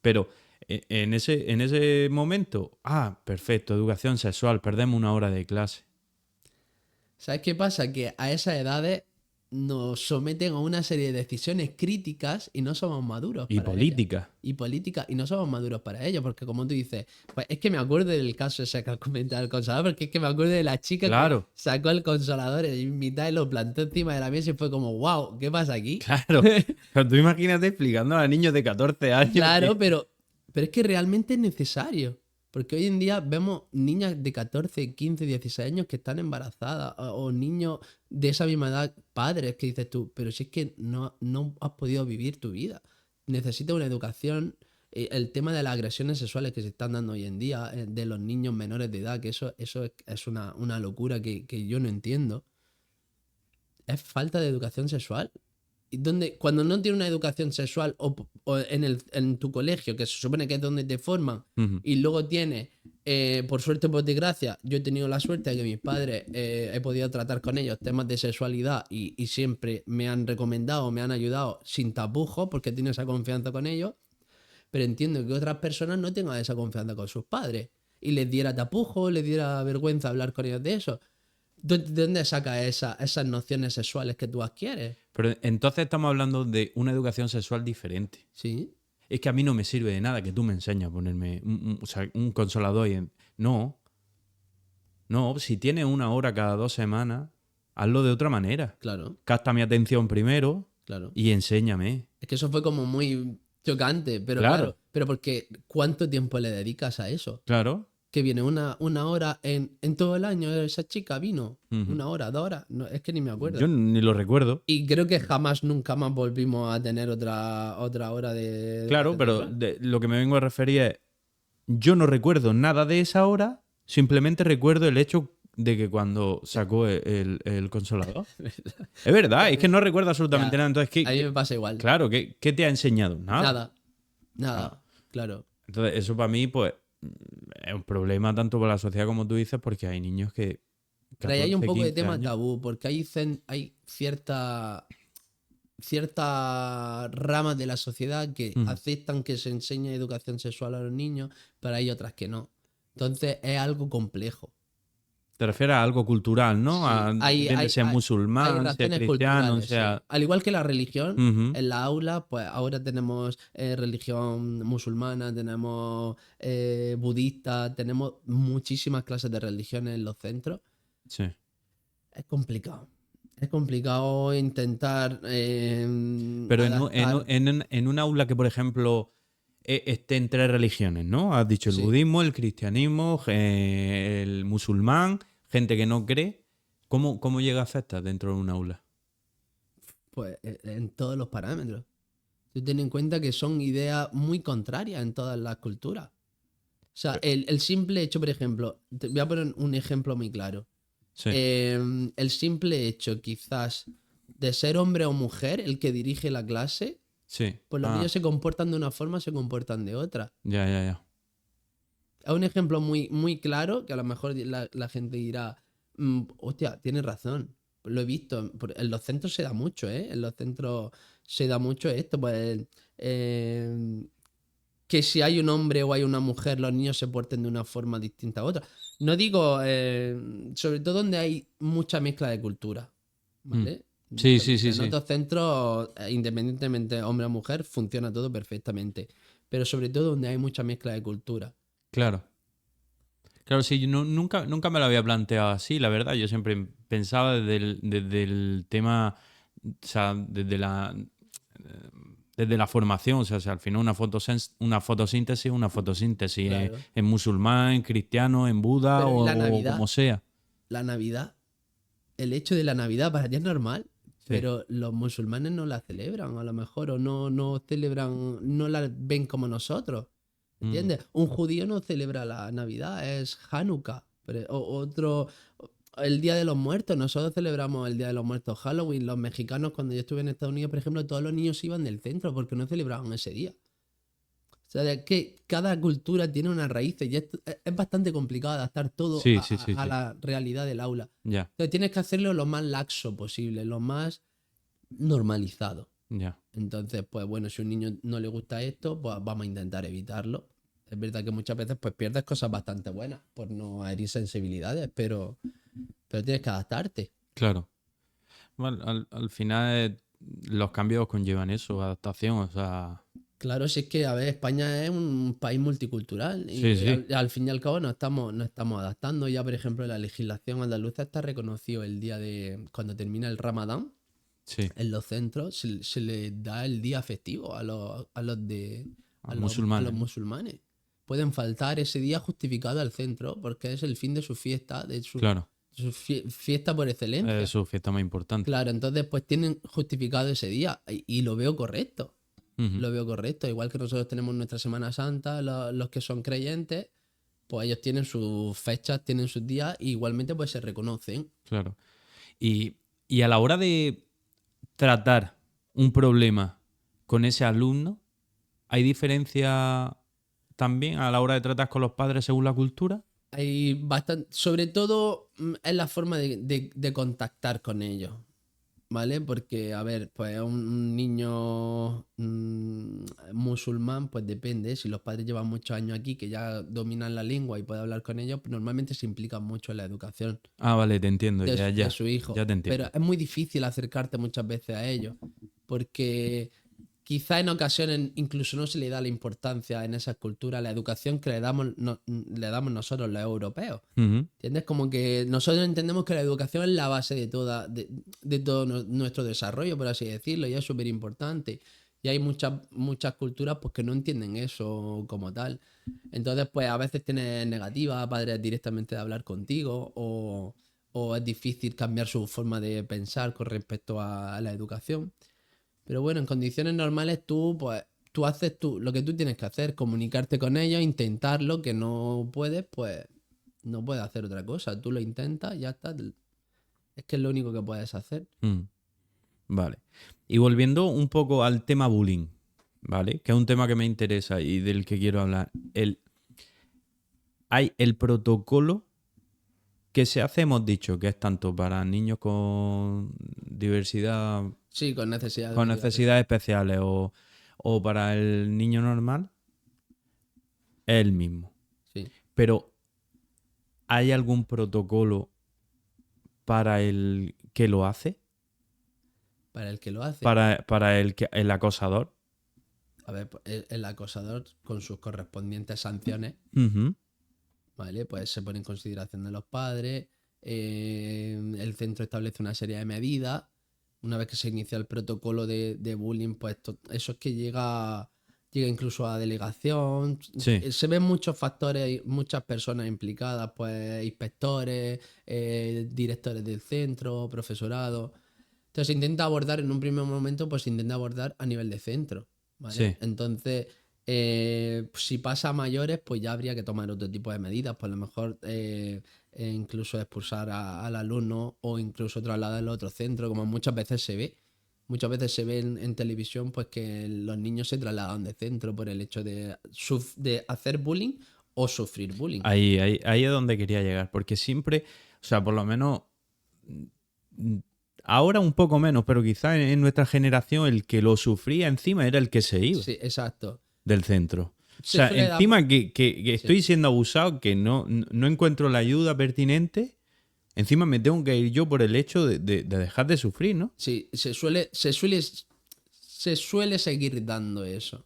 Pero en ese momento, perfecto, educación sexual, perdemos una hora de clase. ¿Sabes qué pasa? Que a esas edades nos someten a una serie de decisiones críticas y no somos maduros Y para política. ellas. Y política, y no somos maduros para ello, porque como tú dices, pues es que me acuerdo del caso ese que has comentado el consolador, porque es que me acuerdo de la chica Claro. que sacó el consolador en mitad y lo plantó encima de la mesa y fue como, wow, ¿qué pasa aquí? Claro. Pero tú imagínate explicando a niños de 14 años. Claro, que- pero es que realmente es necesario. Porque hoy en día vemos niñas de 14, 15, 16 años que están embarazadas o niños de esa misma edad, padres que dices tú, pero si es que no has podido vivir tu vida. Necesitas una educación. El tema de las agresiones sexuales que se están dando hoy en día, de los niños menores de edad, que eso es una locura que yo no entiendo. Es falta de educación sexual. Y cuando no tienes una educación sexual o en tu colegio, que se supone que es donde te forman, Ujú. y luego tienes, por suerte o por desgracia, yo he tenido la suerte de que mis padres he podido tratar con ellos temas de sexualidad y siempre me han recomendado, me han ayudado sin tapujos porque he tenido esa confianza con ellos, pero entiendo que otras personas no tengan esa confianza con sus padres y les diera tapujos, les diera vergüenza hablar con ellos de eso. ¿De dónde sacas esas nociones sexuales que tú adquieres? Pero entonces estamos hablando de una educación sexual diferente. Sí. Es que a mí no me sirve de nada que tú me enseñes a ponerme un consolador. No, si tienes una hora cada 2 semanas, hazlo de otra manera. Claro, Capta mi atención primero claro. y enséñame. Es que eso fue como muy chocante, pero Claro. claro, pero porque ¿cuánto tiempo le dedicas a eso? Claro. Que viene una hora en todo el año, esa chica vino, Ujú. 1 hora, 2 horas, no, es que ni me acuerdo. Yo ni lo recuerdo. Y creo que jamás, nunca más volvimos a tener otra hora de Claro, educación pero sexual. lo que me vengo a referir es, yo no recuerdo nada de esa hora, simplemente recuerdo el hecho de que cuando sacó el consolador. Es verdad, es que no recuerdo absolutamente Ya, nada. Entonces, a mí me pasa igual. claro, ¿qué te ha enseñado? Nada. Nada, claro. Entonces, eso para mí, pues, es un problema tanto para la sociedad como tú dices, porque hay niños que... Pero ahí hay un 14, poco de 15 tema años. tabú, porque hay ciertas ramas de la sociedad que Ujú. aceptan que se enseñe educación sexual a los niños, pero hay otras que no. Entonces es algo complejo. Te refieres a algo cultural, ¿no? Sí, Bien de ser hay musulmán, sea razones cristiano, culturales, sí. sea... Al igual que la religión, Ujú. en la aula, pues ahora tenemos religión musulmana, tenemos budista, tenemos muchísimas clases de religiones en los centros. Sí. Es complicado. Es complicado intentar Pero adaptar. en un aula que, por ejemplo, esté en 3 religiones, ¿no? Has dicho el Sí. budismo, el cristianismo, el musulmán, gente que no cree. ¿Cómo llega a afectar dentro de un aula? Pues en todos los parámetros. Tú ten en cuenta que son ideas muy contrarias en todas las culturas. O sea, el simple hecho, por ejemplo, te voy a poner un ejemplo muy claro. Sí, El simple hecho, quizás, de ser hombre o mujer el que dirige la clase, sí. pues los niños se comportan de una forma, se comportan de otra. Ya. Es un ejemplo muy, muy claro que a lo mejor la gente dirá, hostia, tienes razón. Lo he visto. En los centros se da mucho, ¿eh? En los centros se da mucho esto. Pues que si hay un hombre o hay una mujer, los niños se porten de una forma distinta a otra. No digo, sobre todo donde hay mucha mezcla de cultura, ¿vale? Sí, sí, sí, En sí. otros centros, independientemente hombre o mujer, funciona todo perfectamente. Pero sobre todo donde hay mucha mezcla de cultura. Claro. Claro, sí, yo nunca me lo había planteado así, la verdad. Yo siempre pensaba desde el tema, o sea, desde la formación, o sea, si al final una fotosíntesis Claro. en musulmán, en cristiano, en Buda Pero ¿y la o Navidad? como sea. La Navidad, el hecho de la Navidad para ti es normal, Sí. pero los musulmanes no la celebran, a lo mejor, o no celebran, no la ven como nosotros. Mm, ¿Entiendes? Un judío no celebra la Navidad, es Hanukkah. El Día de los Muertos, nosotros celebramos el Día de los Muertos, Halloween. Los mexicanos, cuando yo estuve en Estados Unidos, por ejemplo, todos los niños iban del centro porque no celebraban ese día. O sea, de que cada cultura tiene unas raíces y es bastante complicado adaptar todo sí, sí, a, sí, a sí. la realidad del aula. Ya, Entonces tienes que hacerlo lo más laxo posible, lo más normalizado. ya. Entonces, pues bueno, si a un niño no le gusta esto, pues vamos a intentar evitarlo. Es verdad que muchas veces pues pierdes cosas bastante buenas por no herir sensibilidades, pero tienes que adaptarte. Claro. Bueno, al final los cambios conllevan eso, adaptación, o sea. Claro, si es que, a ver, España es un país multicultural Sí, y sí. al fin y al cabo nos estamos adaptando. Ya, por ejemplo, la legislación andaluza está reconocido el día de cuando termina el Ramadán. Sí. En los centros se les da el día festivo a los Musulmanes, ¿no? musulmanes. Pueden faltar ese día justificado al centro porque es el fin de su fiesta, de su, Claro. fiesta por Es excelencia. su fiesta más importante. Claro, entonces pues tienen justificado ese día y lo veo correcto. Ujú. Lo veo correcto. Igual que nosotros tenemos nuestra Semana Santa, los que son creyentes, pues ellos tienen sus fechas, tienen sus días y igualmente pues se reconocen. Claro. Y a la hora de tratar un problema con ese alumno, ¿hay diferencia también a la hora de tratar con los padres según la cultura? Hay bastante, sobre todo es la forma de contactar con ellos, ¿vale? Porque, a ver, pues un niño musulmán, pues depende. Si los padres llevan muchos años aquí, que ya dominan la lengua y pueden hablar con ellos, pues normalmente se implican mucho en la educación Ah, vale, te entiendo, de, ya, de ya. su hijo. Ya te Pero entiendo. es muy difícil acercarte muchas veces a ellos, porque quizá en ocasiones incluso no se le da la importancia en esas culturas a la educación que le damos nosotros los europeos. Ujú. ¿Entiendes? Como que nosotros entendemos que la educación es la base de todo nuestro desarrollo, por así decirlo, y es súper importante. Y hay muchas culturas pues, que no entienden eso como tal. Entonces, pues a veces tienes negativa a padres directamente de hablar contigo o es difícil cambiar su forma de pensar con respecto a la educación. Pero bueno, en condiciones normales tú haces lo que tú tienes que hacer, comunicarte con ellos, intentarlo, que no puedes, pues no puedes hacer otra cosa. Tú lo intentas, ya está. Es que es lo único que puedes hacer. Mm, vale. Y volviendo un poco al tema bullying, ¿vale? Que es un tema que me interesa y del que quiero hablar. Hay el protocolo que se hace, hemos dicho, que es tanto para niños con diversidad, Sí, con necesidades con educativas. necesidades especiales o para el niño normal, es el mismo. Sí, Pero ¿hay algún protocolo para el que lo hace? para el que lo hace. Para el acosador. A ver, pues, el acosador con sus correspondientes sanciones, Ujú. ¿vale? Pues se pone en consideración de los padres. El centro establece una serie de medidas. Una vez que se inicia el protocolo de bullying, pues eso es que llega incluso a delegación. Sí, Se ven muchos factores, muchas personas implicadas, pues inspectores, directores del centro, profesorado. Entonces se intenta abordar en un primer momento, pues se intenta abordar a nivel de centro, ¿vale? sí. Entonces, si pasa a mayores, pues ya habría que tomar otro tipo de medidas, pues a lo mejor incluso expulsar al alumno o incluso trasladarlo a otro centro, como muchas veces se ve. Muchas veces se ve en televisión pues que los niños se trasladan de centro por el hecho de hacer bullying o sufrir bullying. Ahí es donde quería llegar. Porque siempre, o sea, por lo menos mm, ahora un poco menos, pero quizá en nuestra generación el que lo sufría encima era el que se iba Sí, exacto. del centro. O Se sea, suele dar... encima que Sí. estoy siendo abusado, que no encuentro la ayuda pertinente Encima me tengo que ir yo por el hecho de dejar de sufrir, ¿no? Sí, se suele seguir dando eso,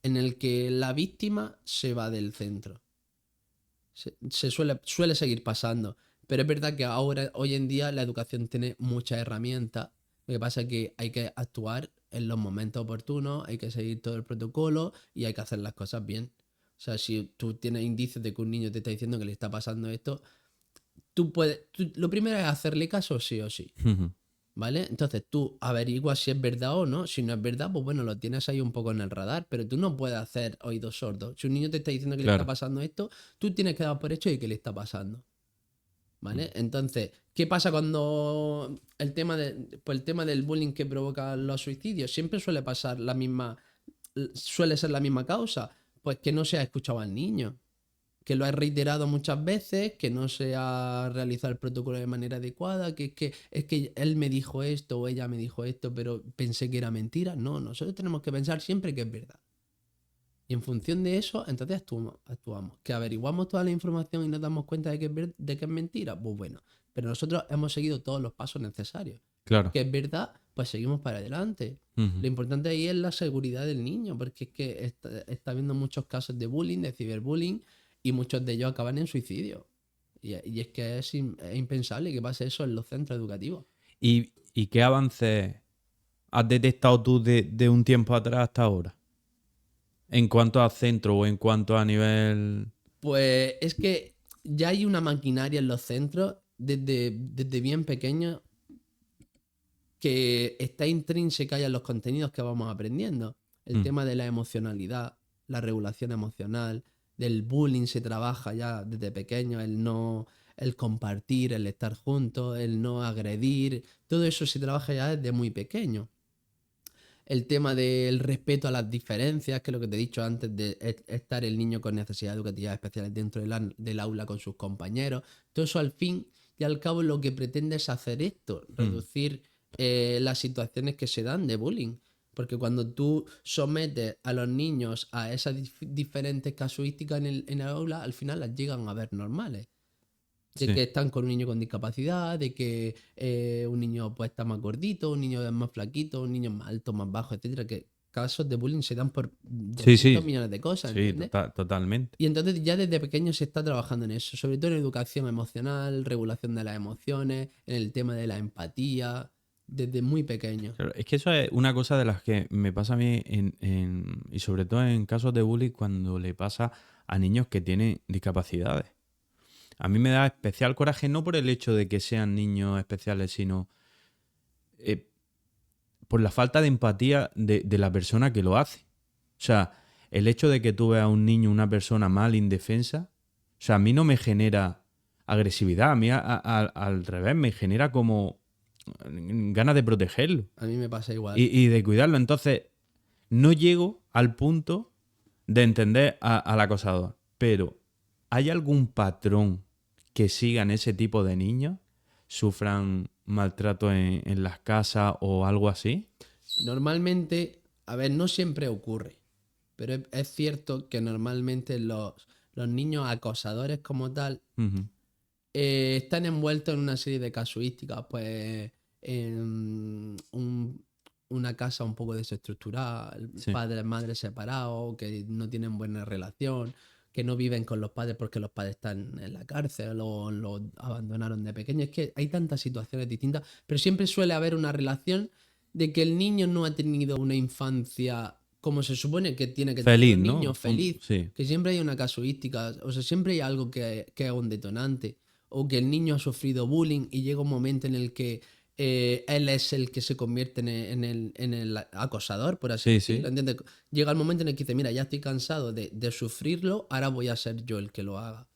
en el que la víctima se va del centro. Suele seguir pasando. Pero es verdad que ahora, hoy en día, la educación tiene muchas herramientas. Lo que pasa es que hay que actuar en los momentos oportunos, hay que seguir todo el protocolo y hay que hacer las cosas bien. O sea, si tú tienes indicios de que un niño te está diciendo que le está pasando esto, lo primero es hacerle caso sí o sí. Ujú. ¿Vale? Entonces tú averiguas si es verdad o no. Si no es verdad, pues bueno, lo tienes ahí un poco en el radar, pero tú no puedes hacer oídos sordos. Si un niño te está diciendo que le está Claro. pasando esto, tú tienes que dar por hecho de que le está pasando. Mm. ¿Vale? Entonces, ¿qué pasa cuando el tema del bullying que provoca los suicidios? Siempre suele ser la misma causa. Pues que no se ha escuchado al niño, que lo ha reiterado muchas veces, que no se ha realizado el protocolo de manera adecuada, que él me dijo esto o ella me dijo esto, pero pensé que era mentira. No, nosotros tenemos que pensar siempre que es verdad. Y en función de eso, entonces actuamos. Que averiguamos toda la información y nos damos cuenta de que es mentira, pues bueno. Pero nosotros hemos seguido todos los pasos necesarios. Claro. Que es verdad, pues seguimos para adelante. Ujú. Lo importante ahí es la seguridad del niño, porque es que está habiendo muchos casos de bullying, de ciberbullying, y muchos de ellos acaban en suicidio. Y es que es impensable que pase eso en los centros educativos. ¿Y qué avances has detectado tú de un tiempo atrás hasta ahora? En cuanto a centro o en cuanto a nivel... Pues es que ya hay una maquinaria en los centros desde bien pequeños que está intrínseca ya en los contenidos que vamos aprendiendo. El Mm. tema de la emocionalidad, la regulación emocional, del bullying se trabaja ya desde pequeño, el compartir, el estar juntos, el no agredir, todo eso se trabaja ya desde muy pequeño. El tema del respeto a las diferencias, que es lo que te he dicho antes, de estar el niño con necesidades educativas especiales dentro del aula con sus compañeros. Todo eso al fin y al cabo lo que pretende es hacer esto, Mm. reducir las situaciones que se dan de bullying. Porque cuando tú sometes a los niños a esas diferentes casuísticas en el aula, al final las llegan a ver normales de Sí. que están con un niño con discapacidad, de que un niño pues está más gordito, un niño es más flaquito, un niño es más alto, más bajo, etcétera, que casos de bullying se dan por Sí, 200 sí. millones de cosas, Sí, ¿entiendes? totalmente. Y entonces ya desde pequeño se está trabajando en eso, sobre todo en educación emocional, regulación de las emociones, en el tema de la empatía, desde muy pequeño. Claro, es que eso es una cosa de las que me pasa a mí y sobre todo en casos de bullying cuando le pasa a niños que tienen discapacidades. A mí me da especial coraje no por el hecho de que sean niños especiales, sino eh, por la falta de empatía de la persona que lo hace. O sea, el hecho de que tú veas a un niño, una persona mal, indefensa, o sea, a mí no me genera agresividad, a mí al revés, me genera como ganas de protegerlo A mí me pasa igual. y de cuidarlo. Entonces, no llego al punto de entender al acosador, pero ¿hay algún patrón que sigan ese tipo de niños? ¿Sufran maltrato en las casas o algo así? Normalmente, a ver, no siempre ocurre, pero es cierto que normalmente los niños acosadores como tal Ujú. están envueltos en una serie de casuísticas, pues en una casa un poco desestructurada, Sí, padres, madres separados, que no tienen buena relación, que no viven con los padres porque los padres están en la cárcel o los abandonaron de pequeño. Es que hay tantas situaciones distintas, pero siempre suele haber una relación de que el niño no ha tenido una infancia como se supone que tiene que tener feliz, un niño ¿no? feliz, Sí, que siempre hay una casuística, o sea, siempre hay algo que es un detonante o que el niño ha sufrido bullying y llega un momento en el que él es el que se convierte en el acosador, por así sí, decirlo. sí. ¿Entiendes? Llega el momento en el que dice, mira, ya estoy cansado de sufrirlo, ahora voy a ser yo el que lo haga.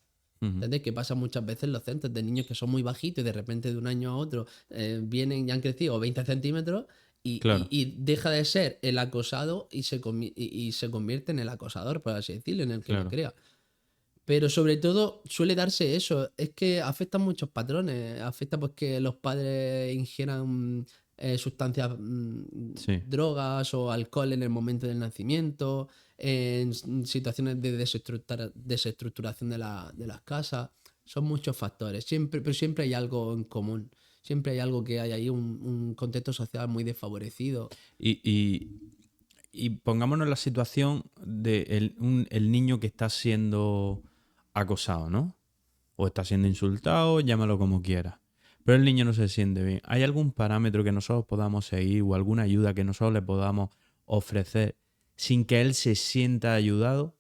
Ujú. ¿Entiendes? Que pasa muchas veces en los centros de niños que son muy bajitos y de repente de un año a otro vienen y han crecido 20 centímetros Claro, y deja de ser el acosado y se convierte en el acosador, por así decirlo, en el que le claro. crea. Pero sobre todo suele darse eso, es que afectan muchos patrones, afecta pues que los padres ingieran sustancias, Sí. drogas o alcohol en el momento del nacimiento, en situaciones de desestructuración de las casas. Son muchos factores, siempre, pero siempre hay algo en común. Siempre hay algo que hay ahí, un contexto social muy desfavorecido. Y, y- y pongámonos en la situación de el niño que está siendo acosado, ¿no? O está siendo insultado, llámalo como quieras. Pero el niño no se siente bien. ¿Hay algún parámetro que nosotros podamos seguir o alguna ayuda que nosotros le podamos ofrecer sin que él se sienta ayudado?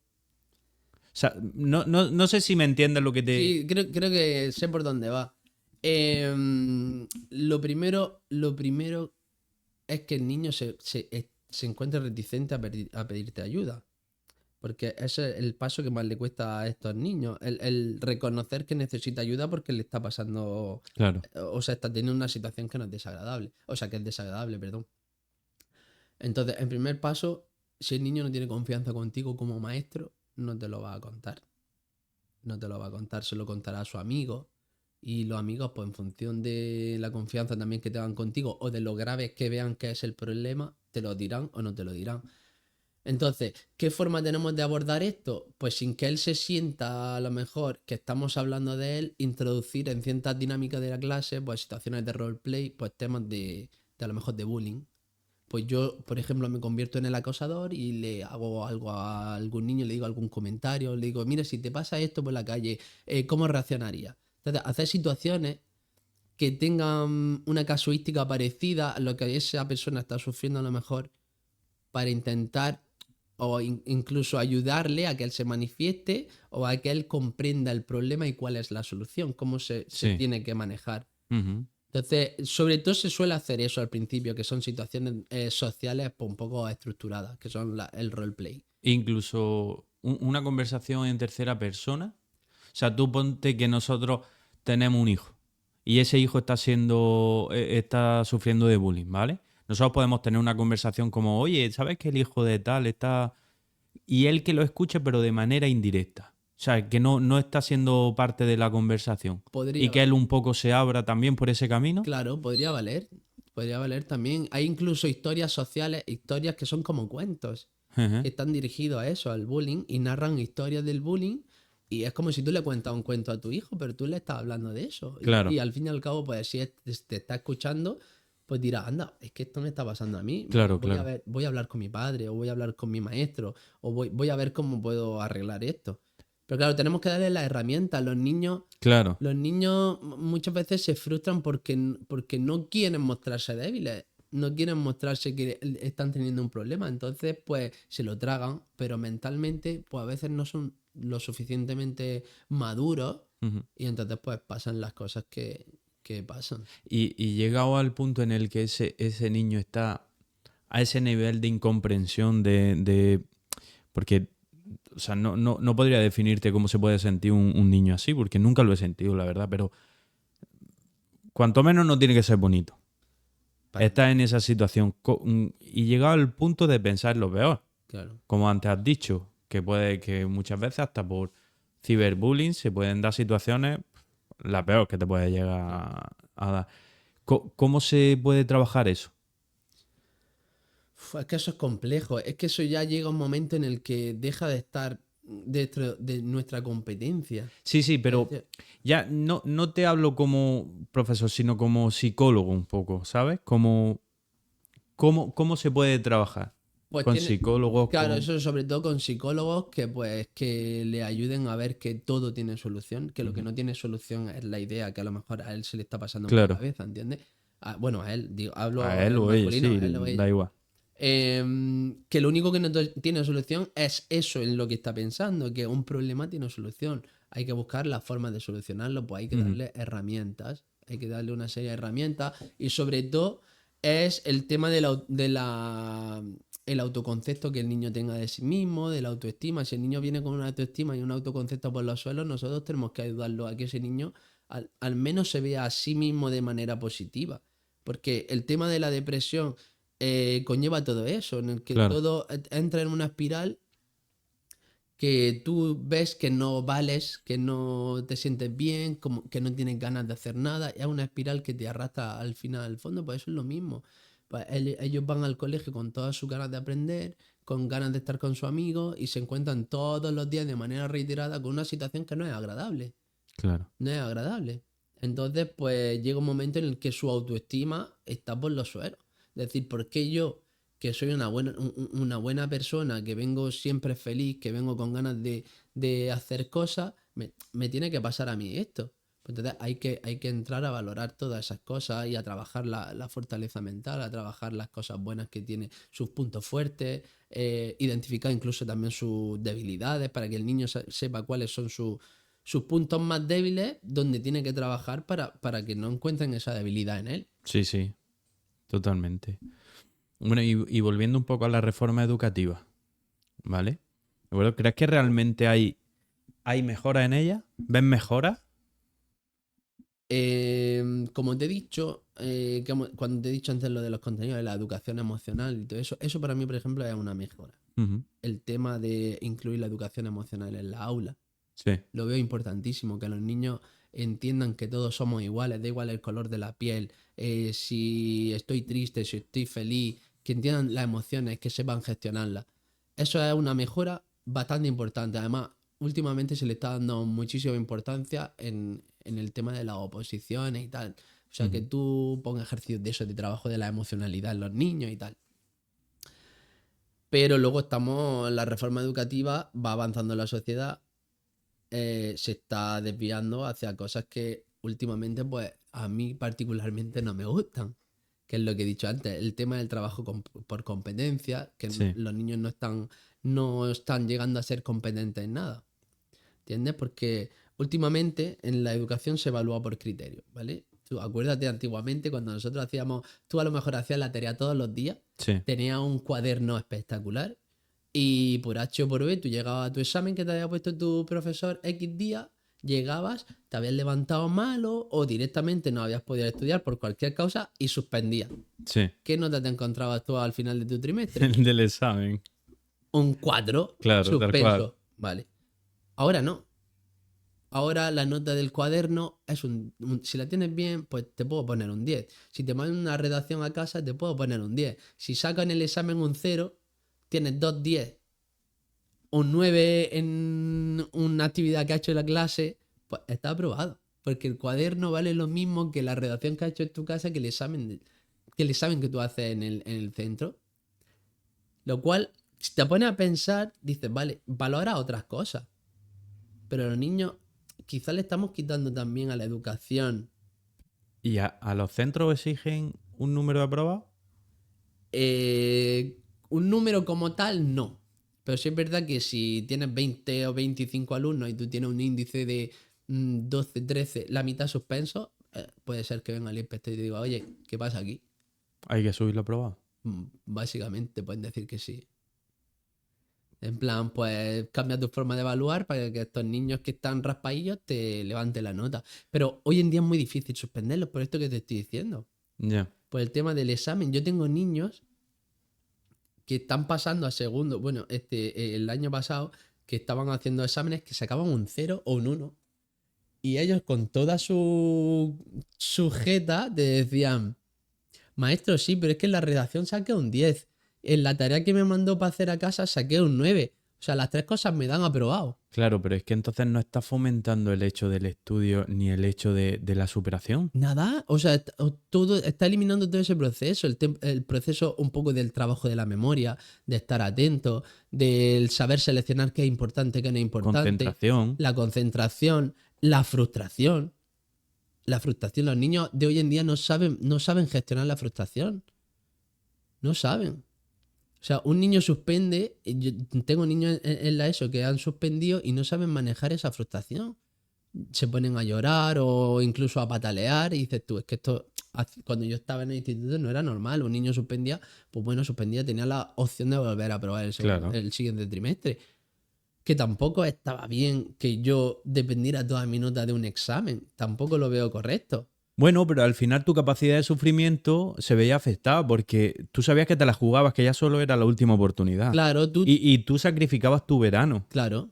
O sea, no sé si me entiendes lo que te... Sí, creo que sé por dónde va. Lo primero es que el niño se encuentre reticente a pedirte ayuda. Porque ese es el paso que más le cuesta a estos niños. El reconocer que necesita ayuda porque le está pasando. Claro, O sea, está teniendo una situación que no es desagradable. O sea, que es desagradable, perdón. Entonces, en primer paso, si el niño no tiene confianza contigo como maestro, no te lo va a contar. No te lo va a contar, se lo contará a su amigo. Y los amigos, pues en función de la confianza también que tengan contigo o de lo grave que vean que es el problema, te lo dirán o no te lo dirán. Entonces, ¿qué forma tenemos de abordar esto? Pues sin que él se sienta a lo mejor que estamos hablando de él, introducir en ciertas dinámicas de la clase, pues situaciones de roleplay, pues temas de a lo mejor de bullying. Pues yo, por ejemplo, me convierto en el acosador y le hago algo a algún niño, le digo algún comentario, le digo, mira, si te pasa esto por la calle, ¿cómo reaccionaría? Entonces, hacer situaciones que tengan una casuística parecida a lo que esa persona está sufriendo a lo mejor para intentar o incluso ayudarle a que él se manifieste o a que él comprenda el problema y cuál es la solución, cómo se sí. tiene que manejar. Ujú. Entonces, sobre todo se suele hacer eso al principio, que son situaciones sociales pues, un poco estructuradas, que son el roleplay. Incluso una conversación en tercera persona. O sea, tú ponte que nosotros tenemos un hijo y ese hijo está sufriendo de bullying, ¿vale? Nosotros podemos tener una conversación como, oye, ¿sabes que el hijo de tal está...? Y él que lo escuche, pero de manera indirecta. O sea, que no está siendo parte de la conversación. Y Podría que él valer. un poco se abra también por ese camino. Claro, podría valer. Podría valer también. Hay incluso historias sociales, historias que son como cuentos, Ujú. que están dirigidos a eso, al bullying, y narran historias del bullying. Y es como si tú le cuentas un cuento a tu hijo, pero tú le estás hablando de eso. Y Claro, al fin y al cabo, pues si te está escuchando, pues dirá, anda, es que esto me está pasando a mí. claro, Voy a claro. ver, voy a hablar con mi padre, o voy a hablar con mi maestro, o voy a ver cómo puedo arreglar esto. Pero claro, tenemos que darle las herramientas. Claro, Los niños muchas veces se frustran porque no quieren mostrarse débiles, no quieren mostrarse que están teniendo un problema, entonces pues se lo tragan, pero mentalmente pues a veces no son lo suficientemente maduros ujú. y entonces pues pasan las cosas que pasan. Y llegado al punto en el que ese niño está a ese nivel de incomprensión porque, o sea, no podría definirte cómo se puede sentir un niño así, porque nunca lo he sentido, la verdad, pero cuanto menos no tiene que ser bonito. Para Estás nada, en esa situación y llegado al punto de pensar lo peor, claro. como antes has dicho, que puede que muchas veces hasta por ciberbullying se pueden dar situaciones la peor que te puede llegar a dar. ¿Cómo se puede trabajar eso? Es que eso es complejo, es que eso ya llega un momento en el que deja de estar dentro de nuestra competencia. Sí, sí, Es pero decir, ya no te hablo como profesor, sino como psicólogo un poco, ¿sabes? Cómo se puede trabajar pues con tiene, psicólogos, claro, con... eso sobre todo con psicólogos que pues que le ayuden a ver que todo tiene solución, que lo que Ujú. no tiene solución es la idea que a lo mejor a él se le está pasando por la Claro, cabeza, ¿entiendes? Bueno, a él, digo, a hablo él en o ella, masculino, sí, a él o da ella. igual. Que lo único que no tiene solución es eso en lo que está pensando, que un problema tiene solución. Hay que buscar la forma de solucionarlo, pues hay que Ujú. darle herramientas, hay que darle una serie de herramientas y sobre todo es el tema el autoconcepto que el niño tenga de sí mismo, de la autoestima. Si el niño viene con una autoestima y un autoconcepto por los suelos, nosotros tenemos que ayudarlo a que ese niño al menos se vea a sí mismo de manera positiva. Porque el tema de la depresión conlleva todo eso, en el que Claro, todo entra en una espiral que tú ves que no vales, que no te sientes bien, como que no tienes ganas de hacer nada, es una espiral que te arrastra al final al fondo, pues eso es lo mismo. Pues ellos van al colegio con todas sus ganas de aprender, con ganas de estar con su amigo y se encuentran todos los días de manera reiterada con una situación que no es agradable. Claro. No es agradable. Entonces, pues llega un momento en el que su autoestima está por los suelos. Es decir, ¿por qué yo, que soy una buena persona, que vengo siempre feliz, que vengo con ganas de hacer cosas, me tiene que pasar a mí esto? Pues entonces hay que entrar a valorar todas esas cosas y a trabajar la fortaleza mental, a trabajar las cosas buenas que tiene, sus puntos fuertes, identificar incluso también sus debilidades para que el niño sepa cuáles son sus puntos más débiles, donde tiene que trabajar para que no encuentren esa debilidad en él. Sí, sí, totalmente. Bueno, y volviendo un poco a la reforma educativa, ¿vale? Bueno, ¿crees que realmente hay mejora en ella? ¿Ves mejora? Como te he dicho, cuando te he dicho antes lo de los contenidos de la educación emocional y todo eso, eso para mí, por ejemplo, es una mejora. Ujú. El tema de incluir la educación emocional en la aula. Sí, Lo veo importantísimo, que los niños entiendan que todos somos iguales, da igual el color de la piel, si estoy triste, si estoy feliz, que entiendan las emociones, que sepan gestionarlas. Eso es una mejora bastante importante. Además, últimamente se le está dando muchísima importancia en el tema de las oposiciones y tal. O sea, que tú pongas ejercicios de eso, de trabajo de la emocionalidad en los niños y tal. Pero luego la reforma educativa va avanzando en la sociedad, se está desviando hacia cosas que últimamente, pues, a mí particularmente no me gustan. Que es lo que he dicho antes, el tema del trabajo por competencia, que sí. los niños no están llegando a ser competentes en nada. ¿Entiendes? Porque últimamente en la educación se evalúa por criterios, ¿vale? Tú acuérdate antiguamente cuando nosotros tú a lo mejor hacías la tarea todos los días, Sí, tenías un cuaderno espectacular y por H o por B tú llegabas a tu examen que te había puesto tu profesor X día, llegabas, te habías levantado malo o directamente no habías podido estudiar por cualquier causa y suspendías. sí. ¿Qué nota te encontrabas tú al final de tu trimestre? El del examen. Un 4 Claro, tal cual. suspenso, ¿vale? Ahora no. Ahora la nota del cuaderno es si la tienes bien, pues te puedo poner un 10. Si te mandan una redacción a casa, te puedo poner un 10. Si sacan el examen un 0, tienes 2 10. Un 9 en una actividad que ha hecho en la clase, pues está aprobado. Porque el cuaderno vale lo mismo que la redacción que ha hecho en tu casa que el examen que tú haces en el centro. Lo cual, si te pones a pensar, dices, vale, valora otras cosas. Pero los niños, quizás le estamos quitando también a la educación ¿Y a los centros exigen un número de aprobados? un número como tal, no. Pero sí es verdad que si tienes 20 o 25 alumnos y tú tienes un índice de 12, 13, la mitad suspenso, puede ser que venga el inspector y te diga, oye, ¿qué pasa aquí? Hay que subirlo aprobado. Básicamente pueden decir que sí. En plan, pues cambia tu forma de evaluar para que estos niños que están raspadillos te levanten la nota. Pero hoy en día es muy difícil suspenderlos por esto que te estoy diciendo. Ya. Por el tema del examen. Yo tengo niños que están pasando a segundo, bueno, el año pasado, que estaban haciendo exámenes que sacaban un 0 o un 1. Y ellos con toda su jeta te decían, maestro, sí, pero es que en la redacción saqué un 10. En la tarea que me mandó para hacer a casa saqué un 9. O sea, las 3 cosas me dan aprobado. Claro, pero es que entonces no está fomentando el hecho del estudio ni el hecho de la superación. Nada, o sea, todo está eliminando todo ese proceso, el proceso un poco del trabajo de la memoria, de estar atento, del saber seleccionar qué es importante, qué no es importante, Concentración. la concentración, la frustración. La frustración, los niños de hoy en día no saben gestionar la frustración. No saben. O sea, un niño suspende, yo tengo niños en la ESO que han suspendido y no saben manejar esa frustración. Se ponen a llorar o incluso a patalear y dices tú, es que esto cuando yo estaba en el instituto no era normal. Un niño suspendía, pues bueno, suspendía, tenía la opción de volver a probar Claro. el siguiente trimestre. Que tampoco estaba bien que yo dependiera toda mi nota de un examen. Tampoco lo veo correcto. Bueno, pero al final tu capacidad de sufrimiento se veía afectada porque tú sabías que te la jugabas, que ya solo era la última oportunidad. Claro, Y tú sacrificabas tu verano claro.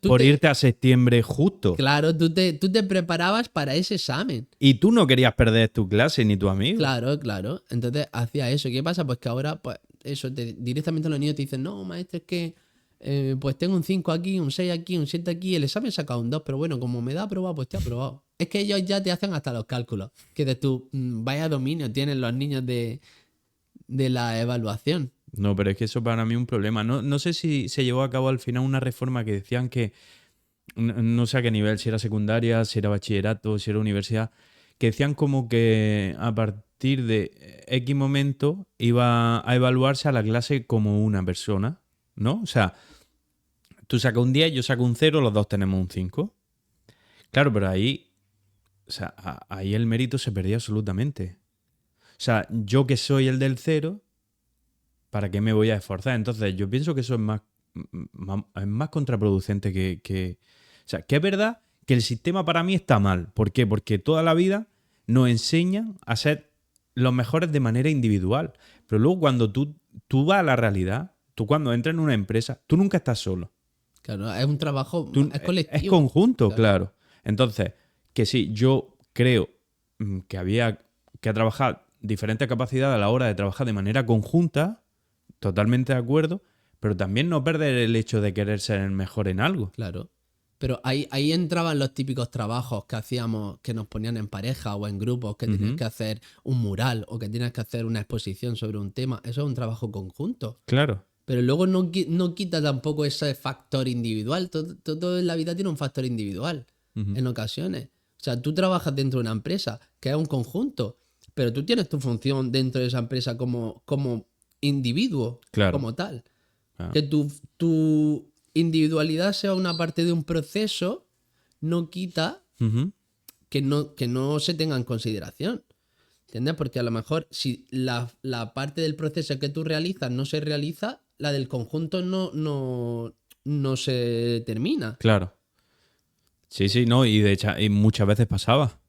por irte a septiembre justo. Claro, tú te preparabas para ese examen. Y tú no querías perder tu clase ni tu amigo. Claro, claro. Entonces hacía eso. ¿Qué pasa? Pues que ahora, pues eso, directamente los niños te dicen, no, maestro, es que pues tengo un 5 aquí, un 6 aquí, un 7 aquí, el examen saca un 2, pero bueno, como me da aprobado, pues te he aprobado. Es que ellos ya te hacen hasta los cálculos. Que de tu vaya dominio tienen los niños de la evaluación. No, pero es que eso para mí es un problema. No sé si se llevó a cabo al final una reforma que decían que, no sé a qué nivel, si era secundaria, si era bachillerato, si era universidad, que decían como que a partir de X momento iba a evaluarse a la clase como una persona, ¿no? O sea, tú sacas un 10, yo saco un 0, los dos tenemos un 5. Claro, pero ahí, o sea, ahí el mérito se perdía absolutamente. O sea, yo que soy el del 0, ¿para qué me voy a esforzar? Entonces, yo pienso que eso es más contraproducente O sea, que es verdad que el sistema para mí está mal. ¿Por qué? Porque toda la vida nos enseñan a ser los mejores de manera individual. Pero luego cuando tú vas a la realidad, tú cuando entras en una empresa, tú nunca estás solo. Claro, es un trabajo, es Es colectivo. conjunto, claro. Entonces, que sí, yo creo que había que trabajar diferentes capacidades a la hora de trabajar de manera conjunta, totalmente de acuerdo, pero también no perder el hecho de querer ser el mejor en algo. Claro. Pero ahí entraban los típicos trabajos que hacíamos, que nos ponían en pareja o en grupos, que tenías que hacer un mural o que tienes que hacer una exposición sobre un tema. Eso es un trabajo conjunto. Claro. Pero luego no quita tampoco ese factor individual. Todo en la vida tiene un factor individual en ocasiones. O sea, tú trabajas dentro de una empresa, que es un conjunto, pero tú tienes tu función dentro de esa empresa como individuo, Claro. como tal. Claro. Que tu individualidad sea una parte de un proceso no quita Ujú. que no se tenga en consideración. ¿Entiendes? Porque a lo mejor si la parte del proceso que tú realizas no se realiza, la del conjunto no se termina. Claro. Sí, no, y de hecho, y muchas veces pasaba.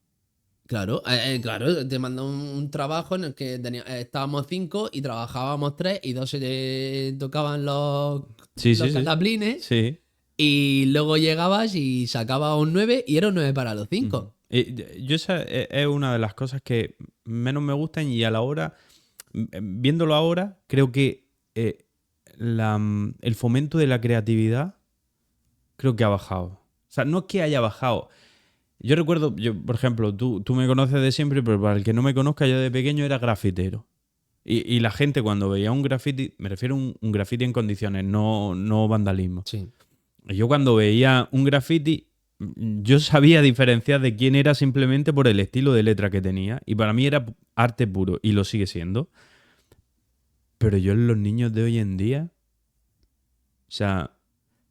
Claro, claro, te mandó un trabajo en el que estábamos 5 y trabajábamos 3 y 2 se tocaban Sí, los sí, sí. cataplines Sí. y luego llegabas y sacabas un 9 y era un 9 para los 5. Yo esa es una de las cosas que menos me gustan y a la hora, viéndolo ahora, creo que el fomento de la creatividad creo que ha bajado. O sea, no es que haya bajado. Yo recuerdo, por ejemplo, tú me conoces de siempre, pero para el que no me conozca, yo de pequeño era grafitero. Y la gente cuando veía un graffiti, me refiero a un graffiti en condiciones, no vandalismo. Sí. Yo cuando veía un graffiti, yo sabía diferenciar de quién era simplemente por el estilo de letra que tenía. Y para mí era arte puro, y lo sigue siendo. Pero yo en los niños de hoy en día, o sea,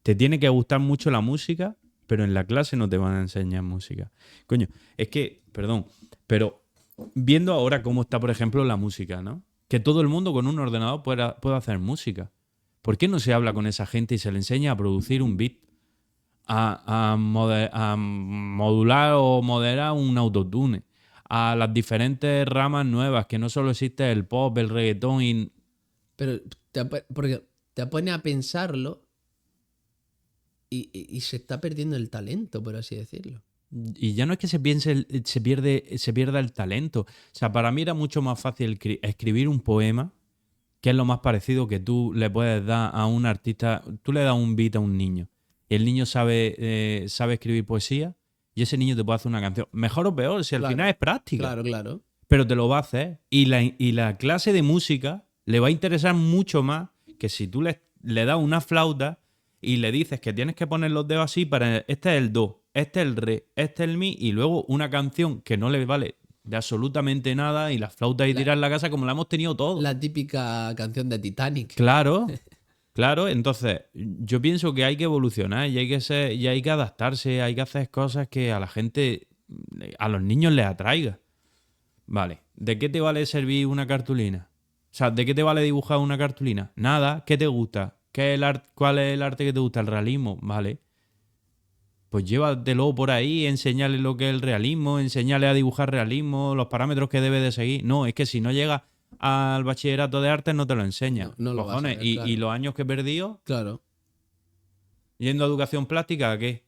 te tiene que gustar mucho la música, pero en la clase no te van a enseñar música. Coño, es que, perdón, pero viendo ahora cómo está, por ejemplo, la música, ¿no? Que todo el mundo con un ordenador pueda hacer música. ¿Por qué no se habla con esa gente y se le enseña a producir un beat? A modular o moderar un autotune, a las diferentes ramas nuevas, que no solo existe el pop, el reggaetón y... Pero porque te pone a pensarlo y se está perdiendo el talento, por así decirlo. Y ya no es que se pierda el talento. O sea, para mí era mucho más fácil escribir un poema, que es lo más parecido que tú le puedes dar a un artista. Tú le das un beat a un niño y el niño sabe escribir poesía y ese niño te puede hacer una canción. Mejor o peor, si al Claro, final es práctica. Claro. Pero te lo va a hacer. Y la clase de música le va a interesar mucho más que si tú le das una flauta y le dices que tienes que poner los dedos así para... Este es el do, este es el re, este es el mi, y luego una canción que no le vale de absolutamente nada y las flautas y tirar la casa como la hemos tenido todos. La típica canción de Titanic. Claro, claro. Entonces, yo pienso que hay que evolucionar y hay que adaptarse, hay que hacer cosas que a la gente, a los niños les atraiga. Vale, ¿de qué te vale servir una cartulina? O sea, ¿de qué te vale dibujar una cartulina? Nada, ¿qué te gusta? ¿Cuál es el arte que te gusta? ¿El realismo? Vale. Pues llévatelo por ahí, enséñale lo que es el realismo, enséñale a dibujar realismo, los parámetros que debe de seguir. No, es que si no llegas al bachillerato de artes no te lo enseña. No lo vas a Cojones, ver, y, claro. y los años que he perdido Claro. yendo a educación plástica, ¿a qué?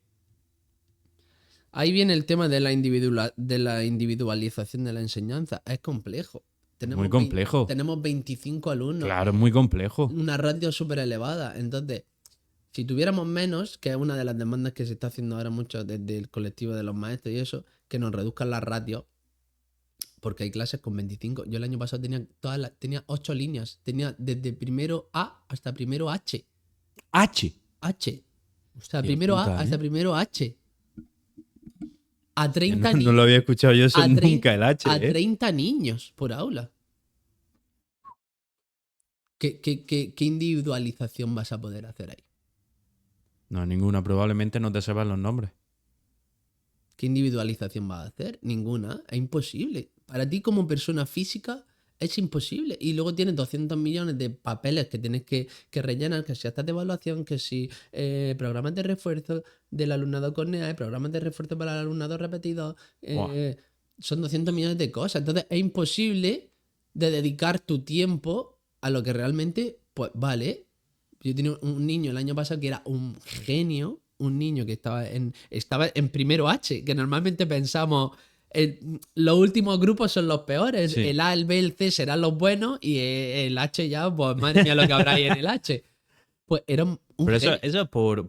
Ahí viene el tema de la individualización de la enseñanza. Es complejo. Muy complejo. Tenemos 25 alumnos. Claro, es muy complejo. Una ratio súper elevada. Entonces, Si tuviéramos menos, que es una de las demandas que se está haciendo ahora mucho desde el colectivo de los maestros y eso, que nos reduzcan las ratios, porque hay clases con 25. Yo el año pasado tenía 8 líneas. Tenía desde primero A hasta primero H. H. H. O sea, Qué primero A puta, hasta ¿eh? primero H. A No, 30 no niños. lo había escuchado yo eso A, nunca, el H, a ¿eh? 30 niños por aula. ¿Qué individualización vas a poder hacer ahí? No, ninguna. Probablemente no te sepan los nombres. ¿Qué individualización vas a hacer? Ninguna. Es imposible. Para ti como persona física es imposible. Y luego tienes 200 millones de papeles que tienes que rellenar, que si actas de evaluación, que si programas de refuerzo del alumnado con NEA, programas de refuerzo para el alumnado repetido. Buah. Son 200 millones de cosas. Entonces es imposible de dedicar tu tiempo a lo que realmente, pues vale. Yo tenía un niño el año pasado que era un genio, un niño que estaba en primero H, que normalmente pensamos, los últimos grupos son los peores, Sí. el A, el B, el C serán los buenos y el H ya, pues madre mía lo que habrá ahí en el H. Pues era un Pero genio. eso es por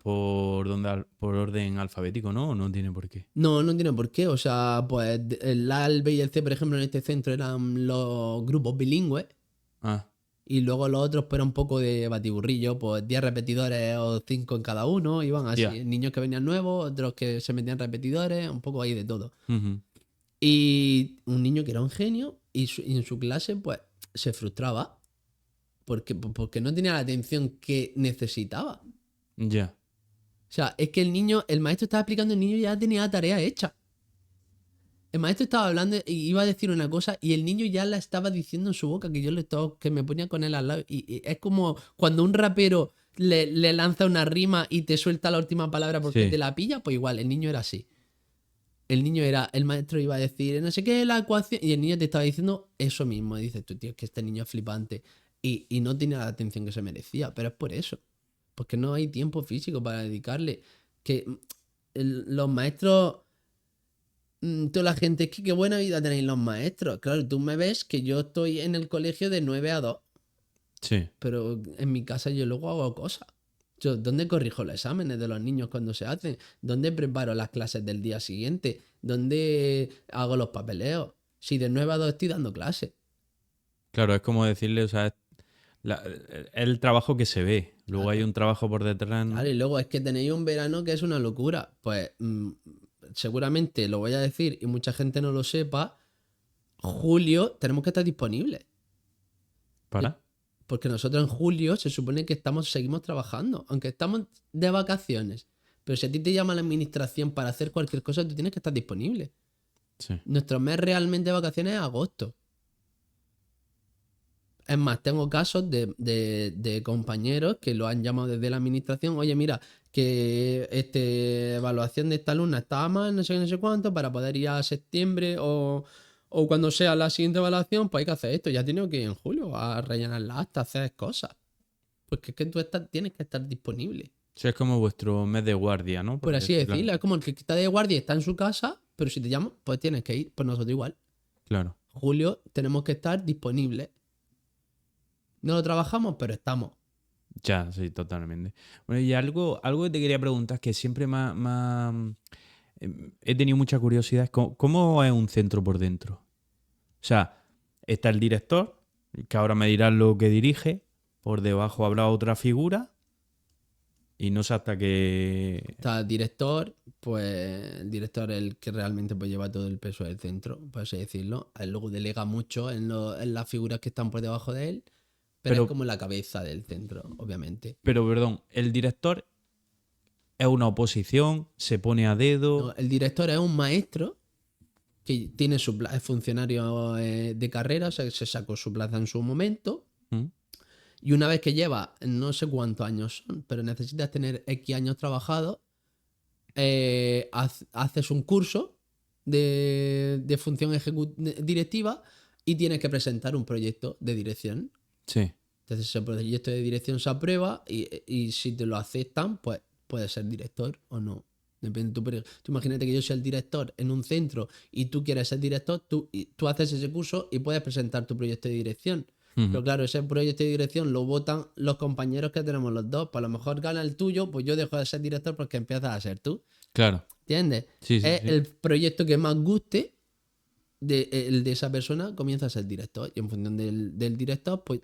orden alfabético, ¿no? ¿O no tiene por qué? No, no tiene por qué. O sea, pues el A, el B y el C, por ejemplo, en este centro eran los grupos bilingües. Ah, Y luego los otros, pues era un poco de batiburrillo, pues 10 repetidores o 5 en cada uno, iban así. ya. Niños que venían nuevos, otros que se metían repetidores, un poco ahí de todo. Ujú. Y un niño que era un genio y en su clase, pues se frustraba porque no tenía la atención que necesitaba. Ya. O sea, es que el maestro estaba explicando, el niño ya tenía la tarea hecha. El maestro estaba hablando y iba a decir una cosa y el niño ya la estaba diciendo en su boca, que yo le estaba, que me ponía con él al lado. Y es como cuando un rapero le lanza una rima y te suelta la última palabra porque Sí. te la pilla, pues igual, el niño era así. El maestro iba a decir, no sé qué, la ecuación, y el niño te estaba diciendo eso mismo. Y dices, tú, tío, es que este niño es flipante. Y no tiene la atención que se merecía, pero es por eso. Porque no hay tiempo físico para dedicarle. Que los maestros toda la gente, es que qué buena vida tenéis los maestros. Claro, tú me ves que yo estoy en el colegio de 9 a 2, Sí. pero en mi casa yo luego hago cosas. Yo, ¿dónde corrijo los exámenes de los niños cuando se hacen? ¿Dónde preparo las clases del día siguiente? ¿Dónde hago los papeleos? Si de 9 a 2 estoy dando clases. Claro, es como decirle, o sea, es el trabajo que se ve. Luego hay Claro. un trabajo por detrás, ¿no? Claro, y luego es que tenéis un verano que es una locura. Pues seguramente lo voy a decir y mucha gente no lo sepa. Julio tenemos que estar disponibles. ¿Para? Porque nosotros en julio se supone que seguimos trabajando, aunque estamos de vacaciones. Pero si a ti te llama la administración para hacer cualquier cosa, tú tienes que estar disponible. Sí. Nuestro mes realmente de vacaciones es agosto. Es más, tengo casos de compañeros que lo han llamado desde la administración. Oye, mira, que evaluación de esta alumna estaba mal, no sé qué, no sé cuánto, para poder ir a septiembre o cuando sea la siguiente evaluación, pues hay que hacer esto. Ya he tenido que ir en julio a rellenar la acta, hacer cosas. Porque es que tienes que estar disponible. Sí, es como vuestro mes de guardia, ¿no? Por así decirlo. decirlo. Es como el que está de guardia y está en su casa, pero si te llaman, pues tienes que ir. Pues nosotros igual. Claro. Julio tenemos que estar disponibles. No lo trabajamos, pero estamos. Ya, sí, totalmente. Bueno, y algo que te quería preguntar, que siempre he tenido mucha curiosidad, es cómo es un centro por dentro. O sea, está el director, que ahora me dirás lo que dirige, por debajo habrá otra figura, y no sé hasta qué... Está el director, pues el director es el que realmente pues, lleva todo el peso del centro, por así decirlo. Él luego delega mucho en las figuras que están por debajo de él, pero es Pero, como la cabeza del centro, obviamente. perdón, el director es una oposición, se pone a No, dedo... el director es un maestro que tiene es funcionario de carrera, o sea, que se sacó su plaza en su momento. ¿Mm? Y una vez que lleva, no sé cuántos años son, pero necesitas tener X años trabajados, haces un curso de función directiva y tienes que presentar un proyecto de dirección. Sí. Entonces ese proyecto de dirección se aprueba y si te lo aceptan, pues puedes ser director o no. Depende. Tú imagínate que yo sea el director en un centro y tú quieres ser director, tú haces ese curso y puedes presentar tu proyecto de dirección. Pero claro, ese proyecto de dirección lo votan los compañeros que tenemos los dos. Pues a lo mejor gana el tuyo, pues yo dejo de ser director porque empiezas a ser tú. Claro. ¿Entiendes? Sí, sí, Es sí. el proyecto que más guste el de esa persona, comienza a ser director. Y en función del director, pues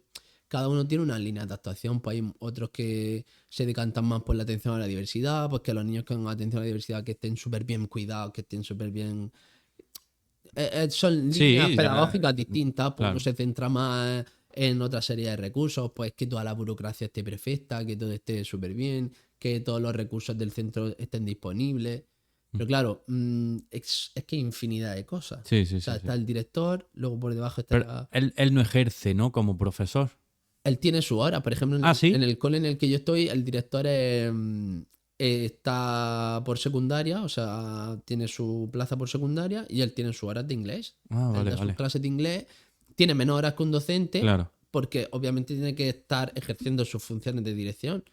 cada uno tiene una línea de actuación. Pues hay otros que se decantan más por la atención a la diversidad, pues que los niños con atención a la diversidad que estén súper bien cuidados, que estén súper bien son líneas Sí, pedagógicas distintas, pues uno claro. se centra más en otra serie de recursos, pues que toda la burocracia esté perfecta, que todo esté súper bien, que todos los recursos del centro estén disponibles. Pero claro, es que hay infinidad de cosas. Sí, sí, O sea, sí, sí. está el director, luego por debajo Pero está... él no ejerce, ¿no? Como profesor. Él tiene su hora. Por ejemplo, Ah, en sí. el cole en el que yo estoy, el director está por secundaria, o sea, tiene su plaza por secundaria y él tiene sus horas de inglés. Ah, Él vale, da sus vale. clases de inglés, tiene menos horas que un docente, Claro. porque obviamente tiene que estar ejerciendo sus funciones de dirección.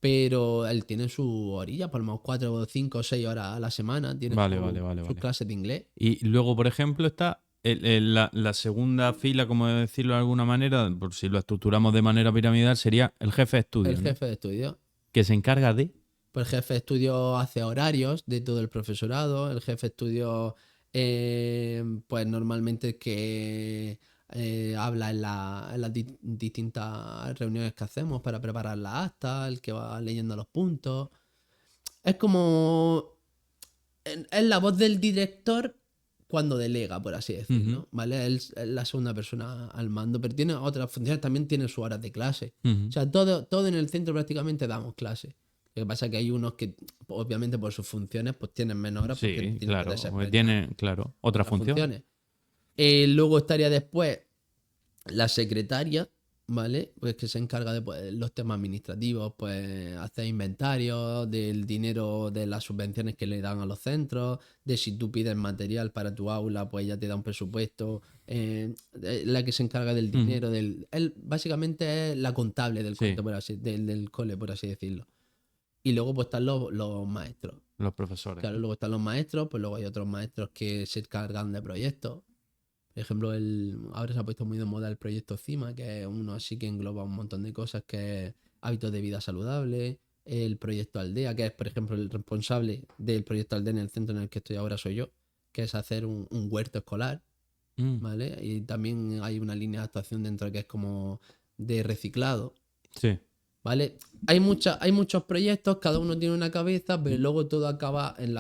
Pero él tiene su orilla, por lo menos 4, 5, 6 horas a la semana, tiene Vale, vale, vale, sus vale. clases de inglés. Y luego, por ejemplo, está la segunda fila, como decirlo de alguna manera, por si lo estructuramos de manera piramidal, sería el jefe de El estudio, ¿no? jefe de estudio. Que se encarga de... Pues el jefe de estudio hace horarios de todo el profesorado. El jefe de estudio, pues normalmente que habla en las distintas reuniones que hacemos para preparar las actas, el que va leyendo los puntos. Es como... Es la voz del director cuando delega, por así decirlo, ¿vale? Él es la segunda persona al mando, pero tiene otras funciones, también tiene sus horas de clase. Ujú. O sea, todo en el centro prácticamente damos clase. Lo que pasa es que hay unos que, obviamente, por sus funciones, pues tienen menos horas porque Sí, tienen que claro. desempeñar Tiene, claro, otra otras función. funciones. Luego estaría después la secretaria, ¿vale? Pues que se encarga de pues, los temas administrativos, pues hacer inventarios del dinero de las subvenciones que le dan a los centros, de si tú pides material para tu aula, pues ella te da un presupuesto, la que se encarga del Ujú. dinero, él básicamente es la contable del Sí, cole, del cole, por así decirlo. Y luego pues están los maestros. los profesores, Claro, ¿no? luego están los maestros, pues luego hay otros maestros que se encargan de proyectos. Por ejemplo, ahora se ha puesto muy de moda el proyecto CIMA, que es uno así que engloba un montón de cosas, que es hábitos de vida saludable, el proyecto Aldea, que es, por ejemplo, el responsable del proyecto Aldea en el centro en el que estoy ahora soy yo, que es hacer un huerto escolar, Mm, ¿vale? Y también hay una línea de actuación dentro que es como de reciclado, sí, ¿vale? Hay muchos proyectos, cada uno tiene una cabeza, pero luego todo acaba en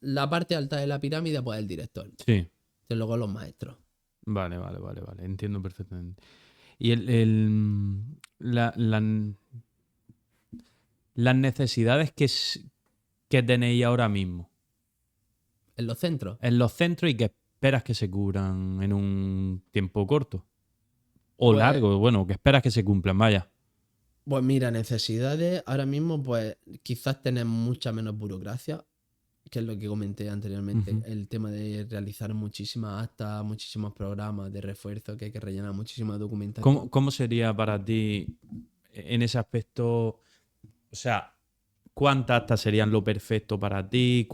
la parte alta de la pirámide, pues el director, sí. y luego los maestros. Vale, vale, vale, vale. Entiendo perfectamente. Y las necesidades que tenéis ahora mismo En los centros. en los centros y que esperas que se cubran en un tiempo corto o Pues, largo, bueno, que esperas que se cumplan, vaya. pues mira, necesidades, ahora mismo pues quizás tenemos mucha menos burocracia, que es lo que comenté anteriormente, Ujú. el tema de realizar muchísimas actas, muchísimos programas de refuerzo, que hay que rellenar muchísima documentación. ¿Cómo sería para ti en ese aspecto? O sea, ¿cuántas actas serían lo perfecto para ti?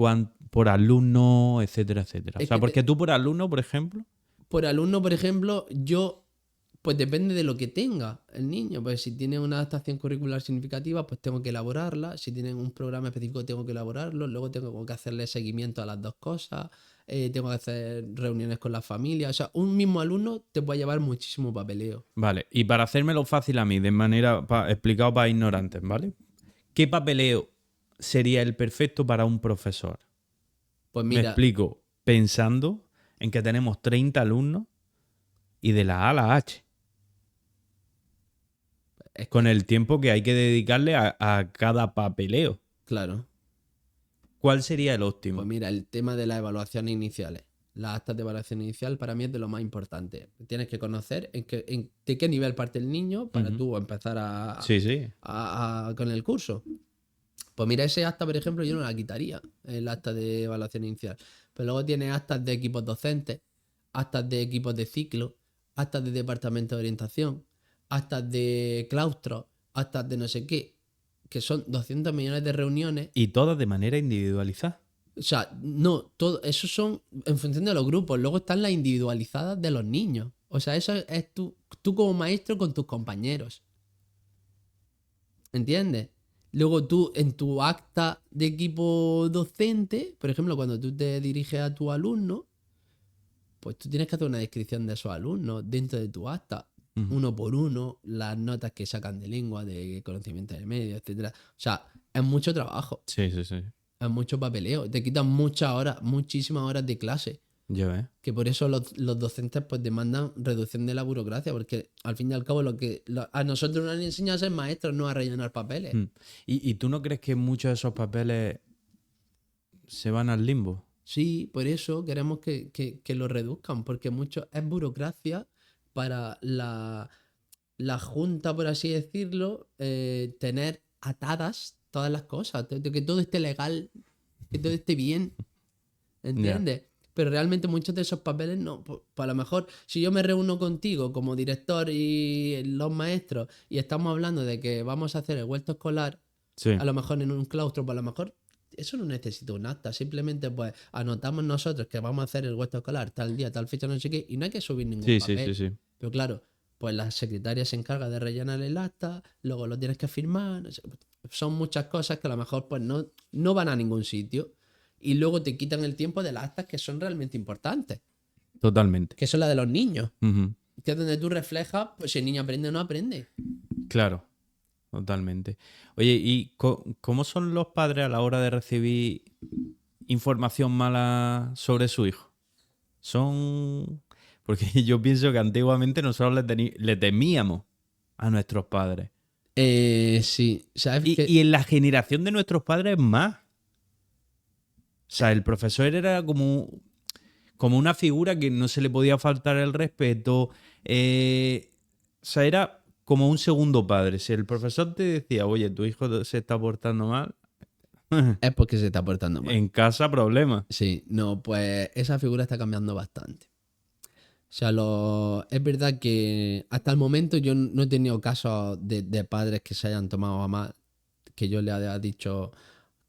Por alumno, etcétera, etcétera? O Es sea, que porque tú por alumno, por ejemplo. por alumno, por ejemplo, pues depende de lo que tenga el niño. Pues si tiene una adaptación curricular significativa, pues tengo que elaborarla. Si tienen un programa específico, tengo que elaborarlo. Luego tengo que hacerle seguimiento a las dos cosas. Tengo que hacer reuniones con la familia. O sea, un mismo alumno te puede llevar muchísimo papeleo. Vale, y para hacérmelo fácil a mí, de manera explicado para ignorantes, ¿vale? ¿Qué papeleo sería el perfecto para un profesor? Pues Me mira, explico, pensando en que tenemos 30 alumnos y de la A a la H, es con que, el tiempo que hay que dedicarle a cada papeleo. claro, ¿Cuál sería el pues óptimo? mira, el tema de las evaluaciones iniciales. Las actas de evaluación inicial para mí es de lo más importante. Tienes que conocer de qué nivel parte el niño para Ujú. tú empezar Sí, sí. con el curso. Pues mira, ese acta, por ejemplo, yo no la quitaría, el acta de evaluación inicial. Pero luego tiene actas de equipos docentes, actas de equipos de ciclo, actas de departamento de orientación, actas de claustro, actas de no sé qué, que son 200 millones de reuniones Y todas de manera individualizada. O sea, no, todo, esos son en función de los grupos. Luego están las individualizadas de los niños. O sea, eso es tú como maestro con tus compañeros. ¿Entiendes? Luego tú en tu acta de equipo docente, por ejemplo, cuando tú te diriges a tu alumno, pues tú tienes que hacer una descripción de esos alumnos dentro de tu acta, Ujú. uno por uno, las notas que sacan de lengua, de conocimiento del medio, etcétera. O sea, es mucho trabajo, Sí, sí, sí. es mucho papeleo, te quitan muchas horas, muchísimas horas de clase. Ya ves. Que por eso los docentes pues demandan reducción de la burocracia, porque al fin y al cabo a nosotros nos han enseñado a ser maestros, no a rellenar papeles. Mm. ¿Y tú no crees que muchos de esos papeles se van al limbo? Sí, por eso queremos que lo reduzcan, porque mucho es burocracia para la junta, por así decirlo, tener atadas todas las cosas, que todo esté legal, que todo esté bien. Ya. ¿Entiendes? Pero realmente muchos de esos papeles no. Pues a lo mejor, si yo me reúno contigo como director y los maestros y estamos hablando de que vamos a hacer el huerto escolar, Sí. a lo mejor en un claustro, pues a lo mejor eso no necesita un acta. Simplemente pues anotamos nosotros que vamos a hacer el huerto escolar tal día, tal fecha, no sé qué, y no hay que subir ningún Sí, sí, sí, papel. sí. Pero claro, pues la secretaria se encarga de rellenar el acta, luego lo tienes que firmar. No sé, son muchas cosas que a lo mejor pues no van a ningún sitio y luego te quitan el tiempo de las actas que son realmente importantes, Totalmente. que son las de los niños, Ujú. que es donde tú reflejas pues, si el niño aprende o no aprende. Claro, totalmente. Oye, ¿y cómo son los padres a la hora de recibir información mala sobre su hijo? Son... Porque yo pienso que antiguamente nosotros le temíamos a nuestros padres. Sí, ¿sabes Y qué? en la generación de nuestros padres más. O sea, el profesor era como una figura que no se le podía faltar el respeto. O sea, era como un segundo padre. Si el profesor te decía, oye, tu hijo se está portando mal, Es porque se está portando mal. en casa problema. Sí, no, pues esa figura está cambiando bastante. O sea, es verdad que hasta el momento yo no he tenido casos de padres que se hayan tomado a mal, que yo le haya dicho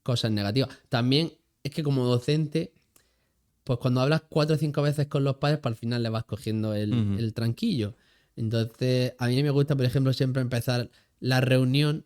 cosas negativas. También es que como docente, pues cuando hablas 4 o 5 veces con los padres, pues al final le vas cogiendo Ujú. el tranquillo. Entonces, a mí me gusta, por ejemplo, siempre empezar la reunión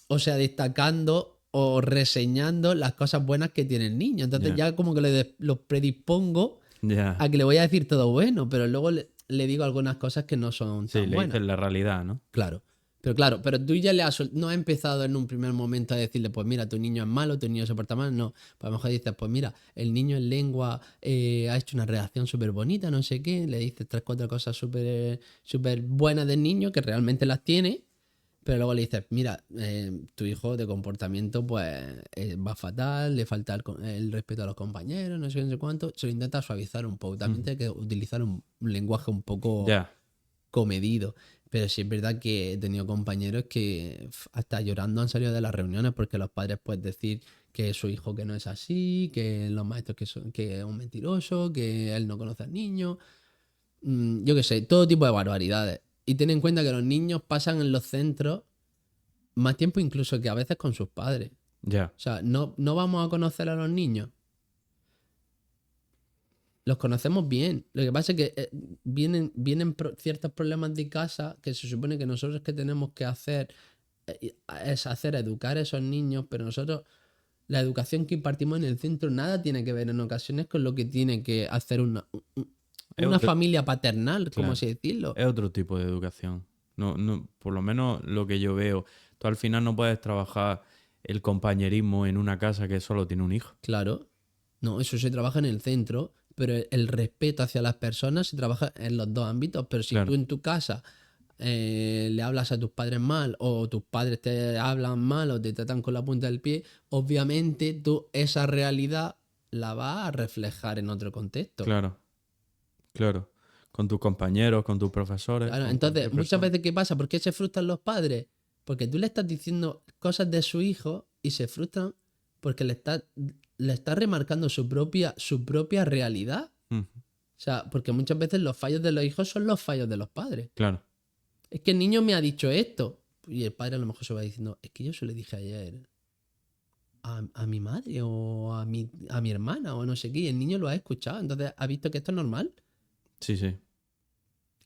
o sea, destacando o reseñando las cosas buenas que tiene el niño. Entonces Ya, ya como que lo predispongo ya. a que le voy a decir todo bueno, pero luego le digo algunas cosas que no son Sí, tan le buenas. dices la realidad, ¿no? Claro. Pero tú ya no has empezado en un primer momento a decirle, pues mira, tu niño es malo, tu niño se porta mal. No, pues a lo mejor dices, pues mira, el niño en lengua ha hecho una redacción súper bonita, no sé qué. Le dices 3 o 4 cosas súper buenas del niño, que realmente las tiene. Pero luego le dices, mira, tu hijo de comportamiento pues va fatal, le falta el respeto a los compañeros, no sé qué, no sé cuánto. Se lo intenta suavizar un poco. También Ujú. tiene que utilizar un lenguaje un poco Ya. comedido. Pero sí es verdad que he tenido compañeros que hasta llorando han salido de las reuniones porque los padres pueden decir que su hijo que no es así, que los maestros que es un mentiroso, que él no conoce al niño. Yo qué sé, todo tipo de barbaridades. Y ten en cuenta que los niños pasan en los centros más tiempo incluso que a veces con sus padres. Ya. O sea, no vamos a conocer a los niños. Los conocemos bien. Lo que pasa es que vienen ciertos problemas de casa que se supone que nosotros que tenemos que hacer es hacer educar a esos niños, pero nosotros, la educación que impartimos en el centro, nada tiene que ver en ocasiones con lo que tiene que hacer Es una otro, familia paternal, como claro. así decirlo. Es otro tipo de educación. No, no, por lo menos lo que yo veo. Tú al final no puedes trabajar el compañerismo en una casa que solo tiene un hijo. Claro. No, eso se trabaja en el centro, pero el respeto hacia las personas se trabaja en los dos ámbitos. Pero si tú Claro, en tu casa le hablas a tus padres mal o tus padres te hablan mal o te tratan con la punta del pie, obviamente tú esa realidad la vas a reflejar en otro contexto. claro, claro. Con tus compañeros, con tus profesores, Claro, con entonces, cualquier muchas persona. veces, ¿qué pasa? ¿Por qué se frustran los padres? Porque tú le estás diciendo cosas de su hijo y se frustran porque le estás remarcando su propia realidad. Ujú. O sea, porque muchas veces los fallos de los hijos son los fallos de los padres. Claro, Es que el niño me ha dicho esto. Y el padre a lo mejor se va diciendo, es que yo se lo dije ayer. a mi madre o a mi hermana o no sé qué, y el niño lo ha escuchado, entonces ha visto que esto es normal, Sí, sí.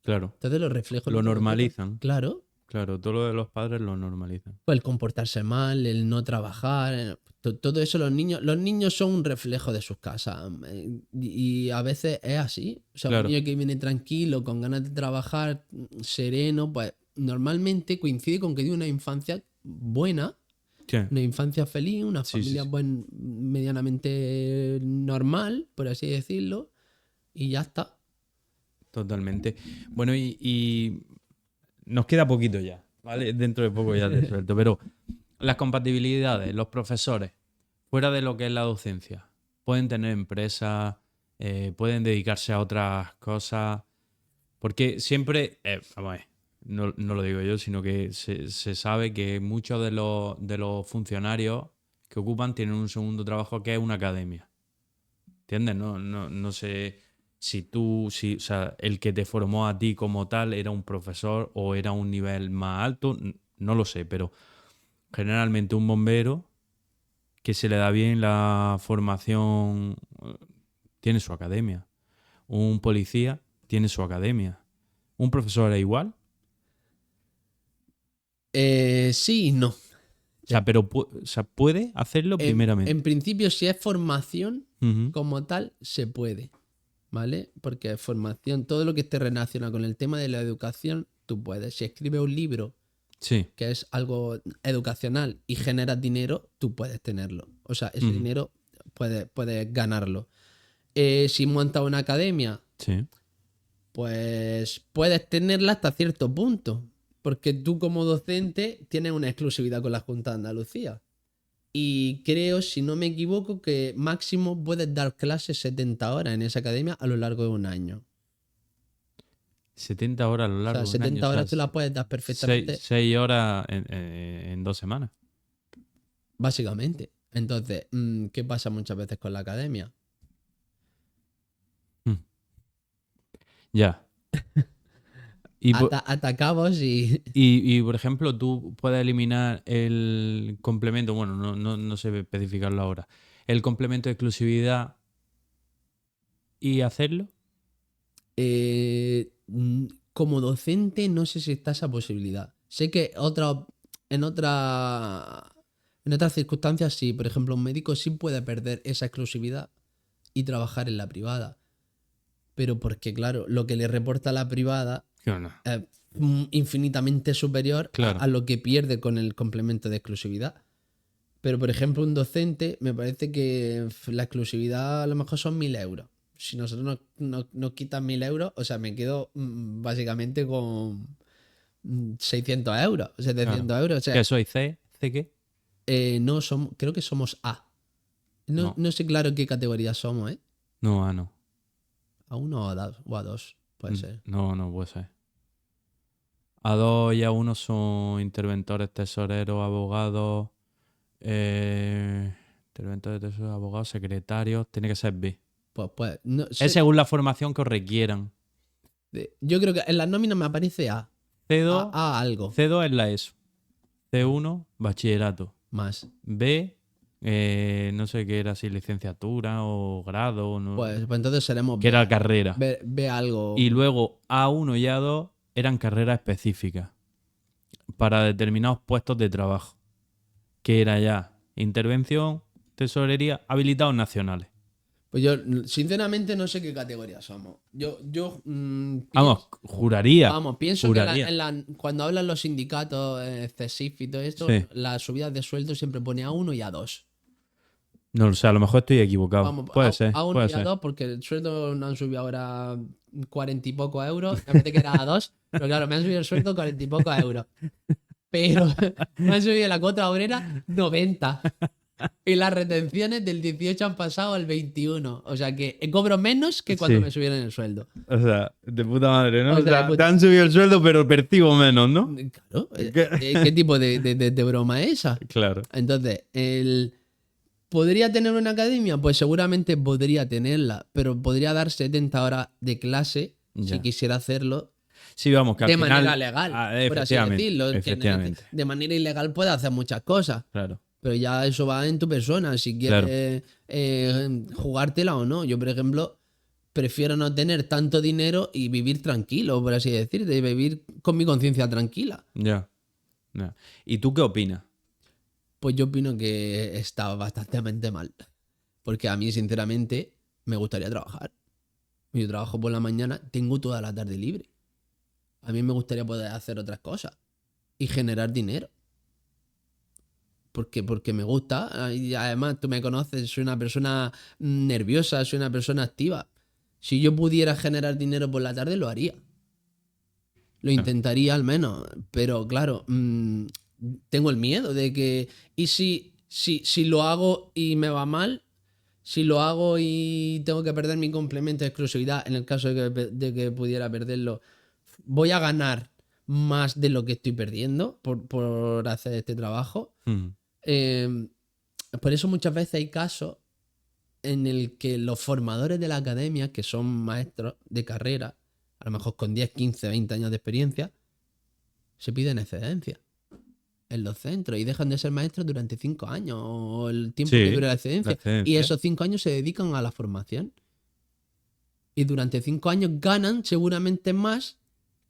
Claro. entonces lo reflejo en Lo otros objetos. normalizan. Claro, Claro, todo lo de los padres lo normalizan. pues el comportarse mal, el no trabajar, todo eso los niños son un reflejo de sus casas, y a veces es así, o sea, un Claro. niño que viene tranquilo, con ganas de trabajar, sereno, pues normalmente coincide con que tiene una infancia buena, Sí, una infancia feliz, una sí, sí, familia sí. medianamente normal, por así decirlo, y ya está. Totalmente. Bueno, y nos queda poquito ya, ¿vale? Dentro de poco ya te suelto. Pero las compatibilidades, los profesores, fuera de lo que es la docencia, pueden tener empresas, pueden dedicarse a otras cosas. Porque siempre, vamos a ver, no lo digo yo, sino que se sabe que muchos de los funcionarios que ocupan tienen un segundo trabajo que es una academia. ¿Entiendes? No sé si, o sea, el que te formó a ti como tal era un profesor o era un nivel más alto, no lo sé, pero generalmente un bombero que se le da bien la formación tiene su academia. Un policía tiene su academia. ¿Un profesor es igual? Sí y no. O sea, pero o sea, puede hacerlo En primeramente. principio, si es formación Ujú. como tal, se puede, ¿vale? Porque formación, todo lo que esté relacionado con el tema de la educación, tú puedes. Si escribes un libro Sí. que es algo educacional y generas dinero, tú puedes tenerlo. O sea, ese Ujú. dinero puedes ganarlo. Si montas una academia, Sí. pues puedes tenerla hasta cierto punto. Porque tú como docente tienes una exclusividad con la Junta de Andalucía. Y creo, si no me equivoco, que máximo puedes dar clases 70 horas en esa academia a lo largo de un año. 70 horas a lo O sea, largo de un año. O 70 sea, horas tú las puedes dar perfectamente, 6 horas en 2 semanas. básicamente. Entonces, ¿qué pasa muchas veces con la academia? Mm. Ya. Y, po- Atacamos y... por ejemplo, tú puedes eliminar el complemento, bueno, no sé especificarlo ahora, el complemento de exclusividad y hacerlo. Como docente no sé si está esa posibilidad. Sé que en en otras circunstancias sí. Por ejemplo, un médico sí puede perder esa exclusividad y trabajar en la privada. Pero porque, claro, lo que le reporta a la privada Claro, no. es infinitamente superior Claro. a lo que pierde con el complemento de exclusividad. Pero, por ejemplo, un docente, me parece que la exclusividad a lo mejor son 1.000 euros. Si nosotros nos quitan 1.000 euros, o sea, me quedo básicamente con 600 euros, Claro. 700 euros. O ¿Qué sea, soy C? ¿C qué? no somos, creo que somos A. No, No. no sé claro en qué categoría somos, ¿eh? No, no. A uno o a dos, puede ser. No puede ser. A2 y A1 son interventores, tesoreros, abogados, interventores, tesoreros, abogados, secretarios. Tiene que ser B. Pues no Es sé. según la formación que os requieran. Yo creo que en las nóminas me aparece A. C2, A algo C2 es la ESO. C1, bachillerato. más. B, no sé qué era, si licenciatura o grado, Pues entonces seremos que B. era carrera. Ve Y algo. luego A1 y A2 eran carreras específicas para determinados puestos de trabajo, que era ya intervención, tesorería, habilitados nacionales. Pues yo, sinceramente, no sé qué categoría somos. Yo Vamos, pienso. juraría, Vamos, pienso que juraría. cuando hablan los sindicatos, CESIF y todo esto, Sí. las subidas de sueldo siempre pone a uno y a dos. No lo sé, a lo mejor estoy equivocado. Vamos, Puede ser, a uno puede y a ser. dos, porque el sueldo no han subido ahora 40 y pocos euros. Me parece que era a dos, pero claro, me han subido el sueldo 40 y pocos euros. Pero me han subido la cuota obrera 90. Y las retenciones del 18 han pasado al 21. O sea que cobro menos que cuando Sí. me subieron el sueldo. O sea, de puta madre, ¿no? O O sea, sea, te han subido el sueldo, pero percibo menos, ¿no? claro, ¿Qué? ¿qué tipo de broma es esa? Claro. Entonces, ¿podría tener una academia? Pues seguramente podría tenerla, pero podría dar 70 horas de clase si Ya. quisiera hacerlo Sí, vamos, que al de manera final. legal, por así Efectivamente, decirlo. Que efectivamente. de manera ilegal puede hacer muchas cosas. Claro. Pero ya eso va en tu persona, si Claro. quieres jugártela o no. Yo, por ejemplo, prefiero no tener tanto dinero y vivir tranquilo, por así decirte, y vivir con mi conciencia tranquila. Ya. Ya. ¿Y tú qué opinas? Pues yo opino que está bastante mal. Porque a mí, sinceramente, me gustaría trabajar. Yo trabajo por la mañana, tengo toda la tarde libre. A mí me gustaría poder hacer otras cosas y generar dinero. Porque me gusta. Y además, tú me conoces, soy una persona nerviosa, soy una persona activa. Si yo pudiera generar dinero por la tarde, lo haría. Lo Claro. intentaría al menos. Pero claro, tengo el miedo de que. ¿Y si lo hago y me va mal? Si lo hago y tengo que perder mi complemento de exclusividad, en el caso de que pudiera perderlo, voy a ganar más de lo que estoy perdiendo por hacer este trabajo. Mm. Eh, por eso muchas veces hay casos en el que los formadores de la academia, que son maestros de carrera, a lo mejor con 10, 15, 20 años de experiencia, se piden excedencia en los centros y dejan de ser maestros durante 5 años o el tiempo que Sí, dure la la excedencia. Y excedencia. esos 5 años se dedican a la formación. Y durante 5 años ganan seguramente más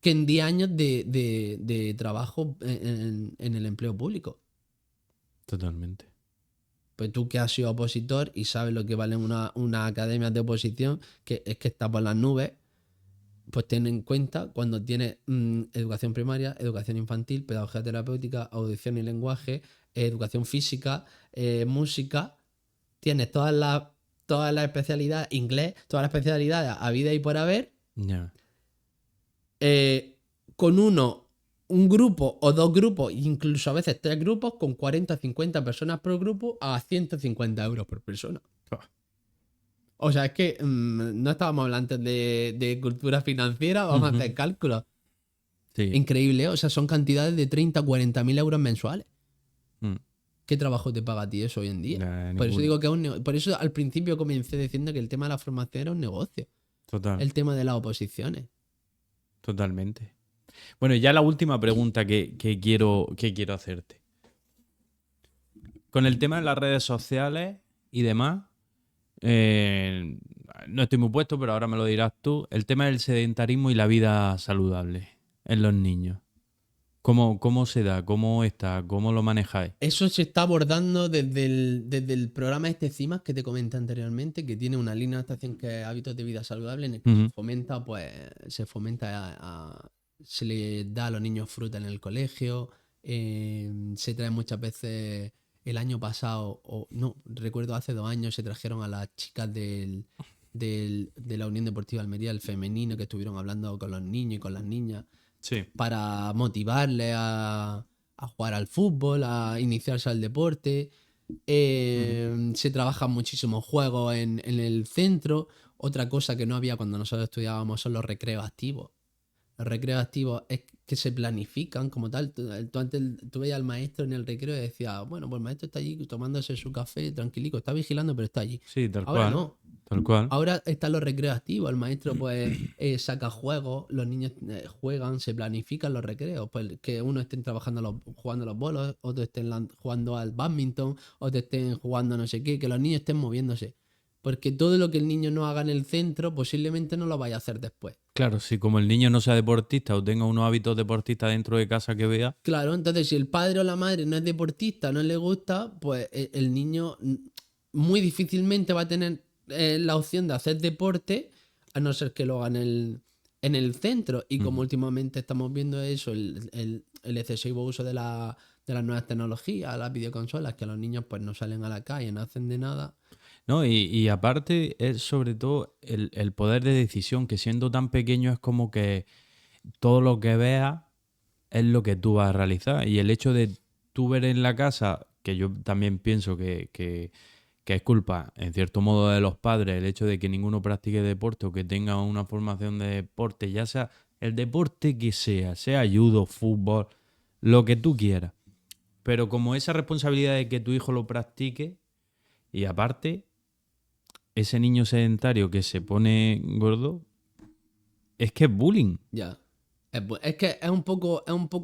que en 10 años de trabajo en el empleo público. Totalmente. Pues tú que has sido opositor y sabes lo que valen una academia de oposición, que es que está por las nubes, pues ten en cuenta cuando tienes educación primaria, educación infantil, pedagogía terapéutica, audición y lenguaje, educación física, música, tienes todas las especialidades, inglés, todas las especialidades a vida y por haber, Ya. con un grupo o dos grupos, incluso a veces 3 grupos, con 40 o 50 personas por grupo a 150 euros por persona. Buah. O sea, es que no estábamos hablando antes de cultura financiera, vamos a Ujú. hacer cálculos. Sí. Increíble, ¿eh? O sea, son cantidades de 30 o 40 mil euros mensuales. Mm. ¿Qué trabajo te paga a ti eso hoy en día? Por eso Ninguno. digo que por eso al principio comencé diciendo que el tema de la formación era un negocio. Total. El tema de las oposiciones. Totalmente. Bueno, y ya la última pregunta que quiero hacerte. Con el tema de las redes sociales y demás, eh, no estoy muy puesto, pero ahora me lo dirás tú. El tema del sedentarismo y la vida saludable en los niños. ¿Cómo se da? ¿Cómo está? ¿Cómo lo manejáis? Eso se está abordando desde el programa este CIMAS que te comenté anteriormente, que tiene una línea de actuación que es hábitos de vida saludable, en el que Ujú. se le da a los niños fruta en el colegio, se trae muchas veces. El año pasado, o no, recuerdo hace 2 años, se trajeron a las chicas de la Unión Deportiva Almería, el femenino, que estuvieron hablando con los niños y con las niñas Sí. para motivarle a jugar al fútbol, a iniciarse al deporte. Se trabajan muchísimos juegos en el centro. Otra cosa que no había cuando nosotros estudiábamos son los recreos activos. Los recreos activos es que se planifican como tal. Tú veías al maestro en el recreo y decías, bueno, pues el maestro está allí tomándose su café tranquilico, está vigilando, pero está allí. Sí, tal Ahora cual. no. Tal cual. Ahora están los recreos activos, el maestro pues saca juegos, los niños juegan, se planifican los recreos, pues que unos estén jugando los bolos, otros estén jugando al badminton, otros estén jugando no sé qué, que los niños estén moviéndose. Porque todo lo que el niño no haga en el centro posiblemente no lo vaya a hacer después. Claro, si como el niño no sea deportista o tenga unos hábitos deportistas dentro de casa que vea, Claro, entonces si el padre o la madre no es deportista, no le gusta, pues el niño muy difícilmente va a tener la opción de hacer deporte, a no ser que lo haga en el centro. Y como últimamente estamos viendo eso, el excesivo uso de las nuevas tecnologías, las videoconsolas, que los niños pues no salen a la calle, no hacen de nada. ¿no? Y aparte es sobre todo el poder de decisión, que siendo tan pequeño es como que todo lo que veas es lo que tú vas a realizar. Y el hecho de tú ver en la casa, que yo también pienso que es culpa, en cierto modo, de los padres, el hecho de que ninguno practique deporte o que tenga una formación de deporte, ya sea el deporte que sea judo, fútbol, lo que tú quieras. Pero como esa responsabilidad de que tu hijo lo practique, y aparte, ese niño sedentario que se pone gordo, es que es bullying. Ya. Es que es un poco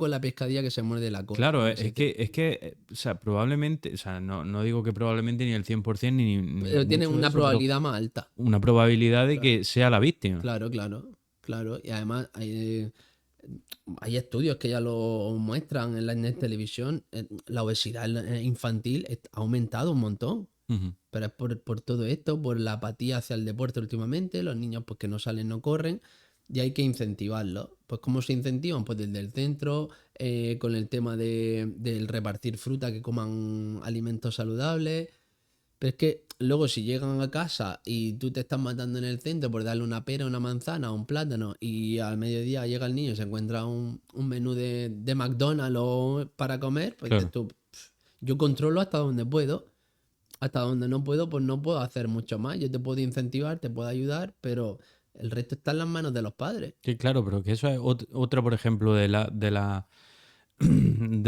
la pescadilla que se muerde la cola. Claro, en ese o sea, probablemente, o sea, no digo que probablemente ni el 100% ni Pero tiene mucho de una eso, pero probabilidad más alta. una probabilidad de Claro, que sea la víctima. claro, claro, claro. Y además hay estudios que ya lo muestran en la net televisión. La obesidad infantil ha aumentado un montón. Ujú. Pero es por todo esto, por la apatía hacia el deporte últimamente. Los niños pues que no salen, no corren. Y hay que incentivarlos. Pues ¿cómo se incentivan? Pues desde el centro, con el tema del repartir fruta, que coman alimentos saludables. Pero es que luego si llegan a casa y tú te estás matando en el centro por darle una pera, una manzana, un plátano y al mediodía llega el niño y se encuentra un menú de McDonald's para comer, pues dices Claro. tú, yo controlo hasta donde puedo, hasta donde no puedo, pues no puedo hacer mucho más. Yo te puedo incentivar, te puedo ayudar, pero el resto está en las manos de los padres. Sí, claro, pero que eso es otra, por ejemplo, de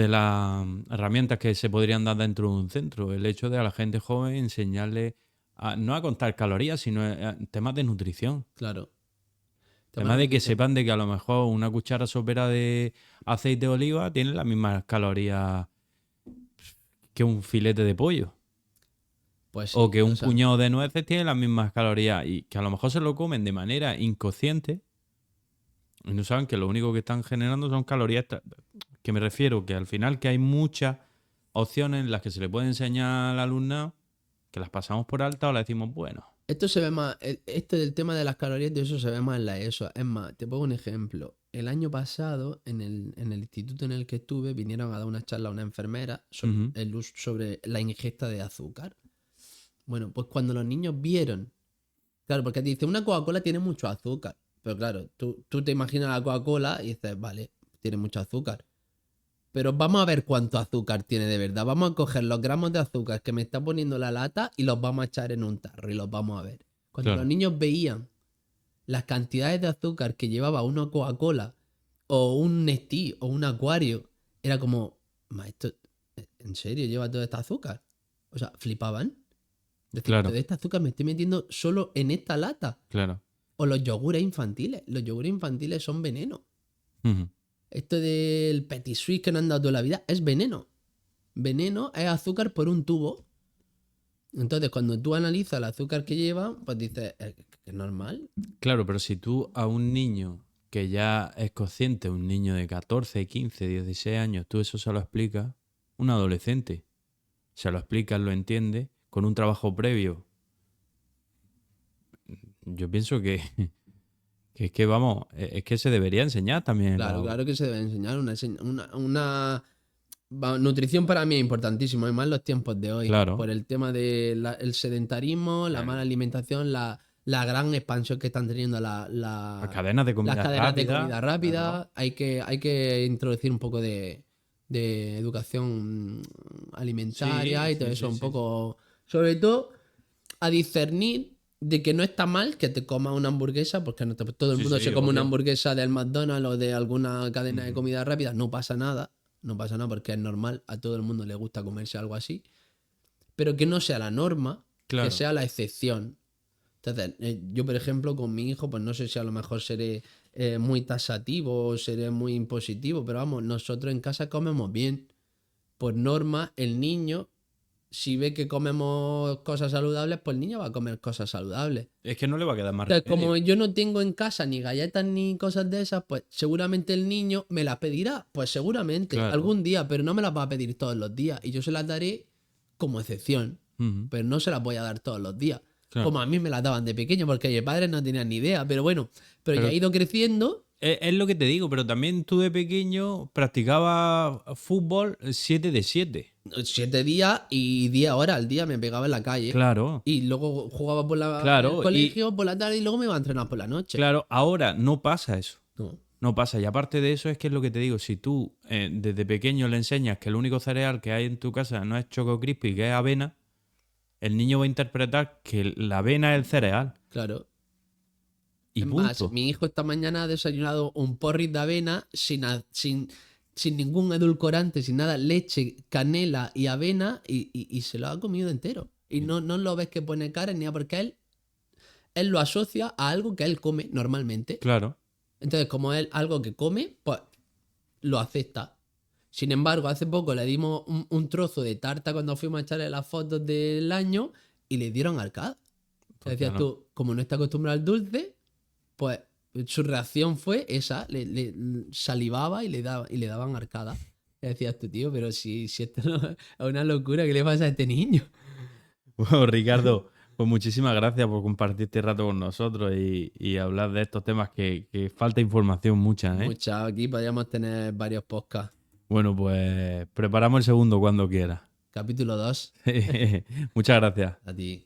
las herramientas que se podrían dar dentro de un centro. El hecho de a la gente joven enseñarle no a contar calorías, sino a temas de nutrición. Claro. Tema de Temas de que nutrición. sepan de que a lo mejor una cuchara sopera de aceite de oliva tiene las mismas calorías que un filete de pollo. Pues O sí, que o un sea, puñado de nueces tiene las mismas calorías. Y que a lo mejor se lo comen de manera inconsciente. Y no saben que lo único que están generando son calorías. Que me refiero que al final que hay muchas opciones en las que se le puede enseñar al alumnado que las pasamos por alta o le decimos, bueno, esto se ve más, esto del tema de las calorías, de eso se ve más en la ESO. Es más, te pongo un ejemplo. El año pasado, en el instituto en el que estuve, vinieron a dar una charla a una enfermera ujú, sobre la ingesta de azúcar. Bueno, pues cuando los niños vieron, claro, porque te dice, una Coca-Cola tiene mucho azúcar. Pero claro, tú te imaginas la Coca-Cola y dices, vale, tiene mucho azúcar. Pero vamos a ver cuánto azúcar tiene de verdad. Vamos a coger los gramos de azúcar que me está poniendo la lata y los vamos a echar en un tarro y los vamos a ver. Cuando los claro, niños veían las cantidades de azúcar que llevaba una Coca-Cola o un Nestí o un Acuario, era como, maestro, ¿en serio lleva todo este azúcar? O sea, flipaban. Decir, claro, todo este azúcar me estoy metiendo solo en esta lata. claro. O los yogures infantiles. Los yogures infantiles son veneno. Ujú. Esto del petit suisse que no han dado toda la vida es veneno. Veneno es azúcar por un tubo. Entonces, cuando tú analizas el azúcar que lleva, pues dices, es normal. Claro, pero si tú a un niño que ya es consciente, un niño de 14, 15, 16 años, tú eso se lo explicas, un adolescente, se lo explicas, lo entiende, con un trabajo previo. Yo pienso que, que es que, vamos, es que se debería enseñar también en la Claro, aula. claro que se debe enseñar nutrición para mí es importantísimo, y más en los tiempos de hoy, Claro, por el tema del sedentarismo, la mala alimentación, la gran expansión que están teniendo las cadenas de las comida cadenas de rápida, comida claro, rápida. Hay que introducir un poco de educación sí, alimentaria y todo sí, eso, sí, un sí, sí. poco, sobre todo, a discernir de que no está mal que te comas una hamburguesa, porque no todo el Sí, mundo sí, se come una obvio. hamburguesa del McDonald's o de alguna cadena de Ujú. comida rápida, no pasa nada, no pasa nada porque es normal, a todo el mundo le gusta comerse algo así, pero que no sea la norma, que Claro. sea la excepción. Entonces, yo por ejemplo con mi hijo, pues no sé si a lo mejor seré muy tasativo o seré muy impositivo, pero vamos, nosotros en casa comemos bien. Por norma, el niño, si ve que comemos cosas saludables, pues el niño va a comer cosas saludables. Es que no le va a quedar más Entonces, como remedio. yo no tengo en casa ni galletas ni cosas de esas, pues seguramente el niño me las pedirá. Pues seguramente, Claro. algún día, pero no me las va a pedir todos los días. Y yo se las daré como excepción, Ujú. pero no se las voy a dar todos los días. Claro. Como a mí me las daban de pequeño, porque mis padres no tenían ni idea. Pero bueno, pero ya Pero he ido creciendo. es lo que te digo, pero también tú de pequeño practicabas fútbol 7 de 7. 7 días y 10 horas al día me pegaba en la calle. Claro, Y luego jugaba en el claro, y colegio por la tarde y luego me iba a entrenar por la noche. claro, ahora no pasa eso. No, No pasa. Y aparte de eso, es que es lo que te digo, si tú desde pequeño le enseñas que el único cereal que hay en tu casa no es Choco Crispy, que es avena, el niño va a interpretar que la avena es el cereal. claro. Y Es más, punto. mi hijo esta mañana ha desayunado un porridge de avena sin ningún edulcorante, sin nada, leche, canela y avena y se lo ha comido entero. Y no lo ves que pone cara ni nada, porque él lo asocia a algo que él come normalmente. Claro. Entonces, como es algo que come, pues lo acepta. Sin embargo, hace poco le dimos un trozo de tarta cuando fuimos a echarle las fotos del año y le dieron arcada. Pues Decías claro. tú, como no está acostumbrado al dulce, pues su reacción fue esa, le salivaba y le daban arcada. Y decías tú, tío, pero si esto no, es una locura, ¿qué le pasa a este niño? Bueno, Ricardo, pues muchísimas gracias por compartir este rato con nosotros y hablar de estos temas que falta información mucha, ¿eh? Muchas, aquí podríamos tener varios podcasts. Bueno, pues preparamos el segundo cuando quieras. Capítulo 2 Muchas gracias. a ti.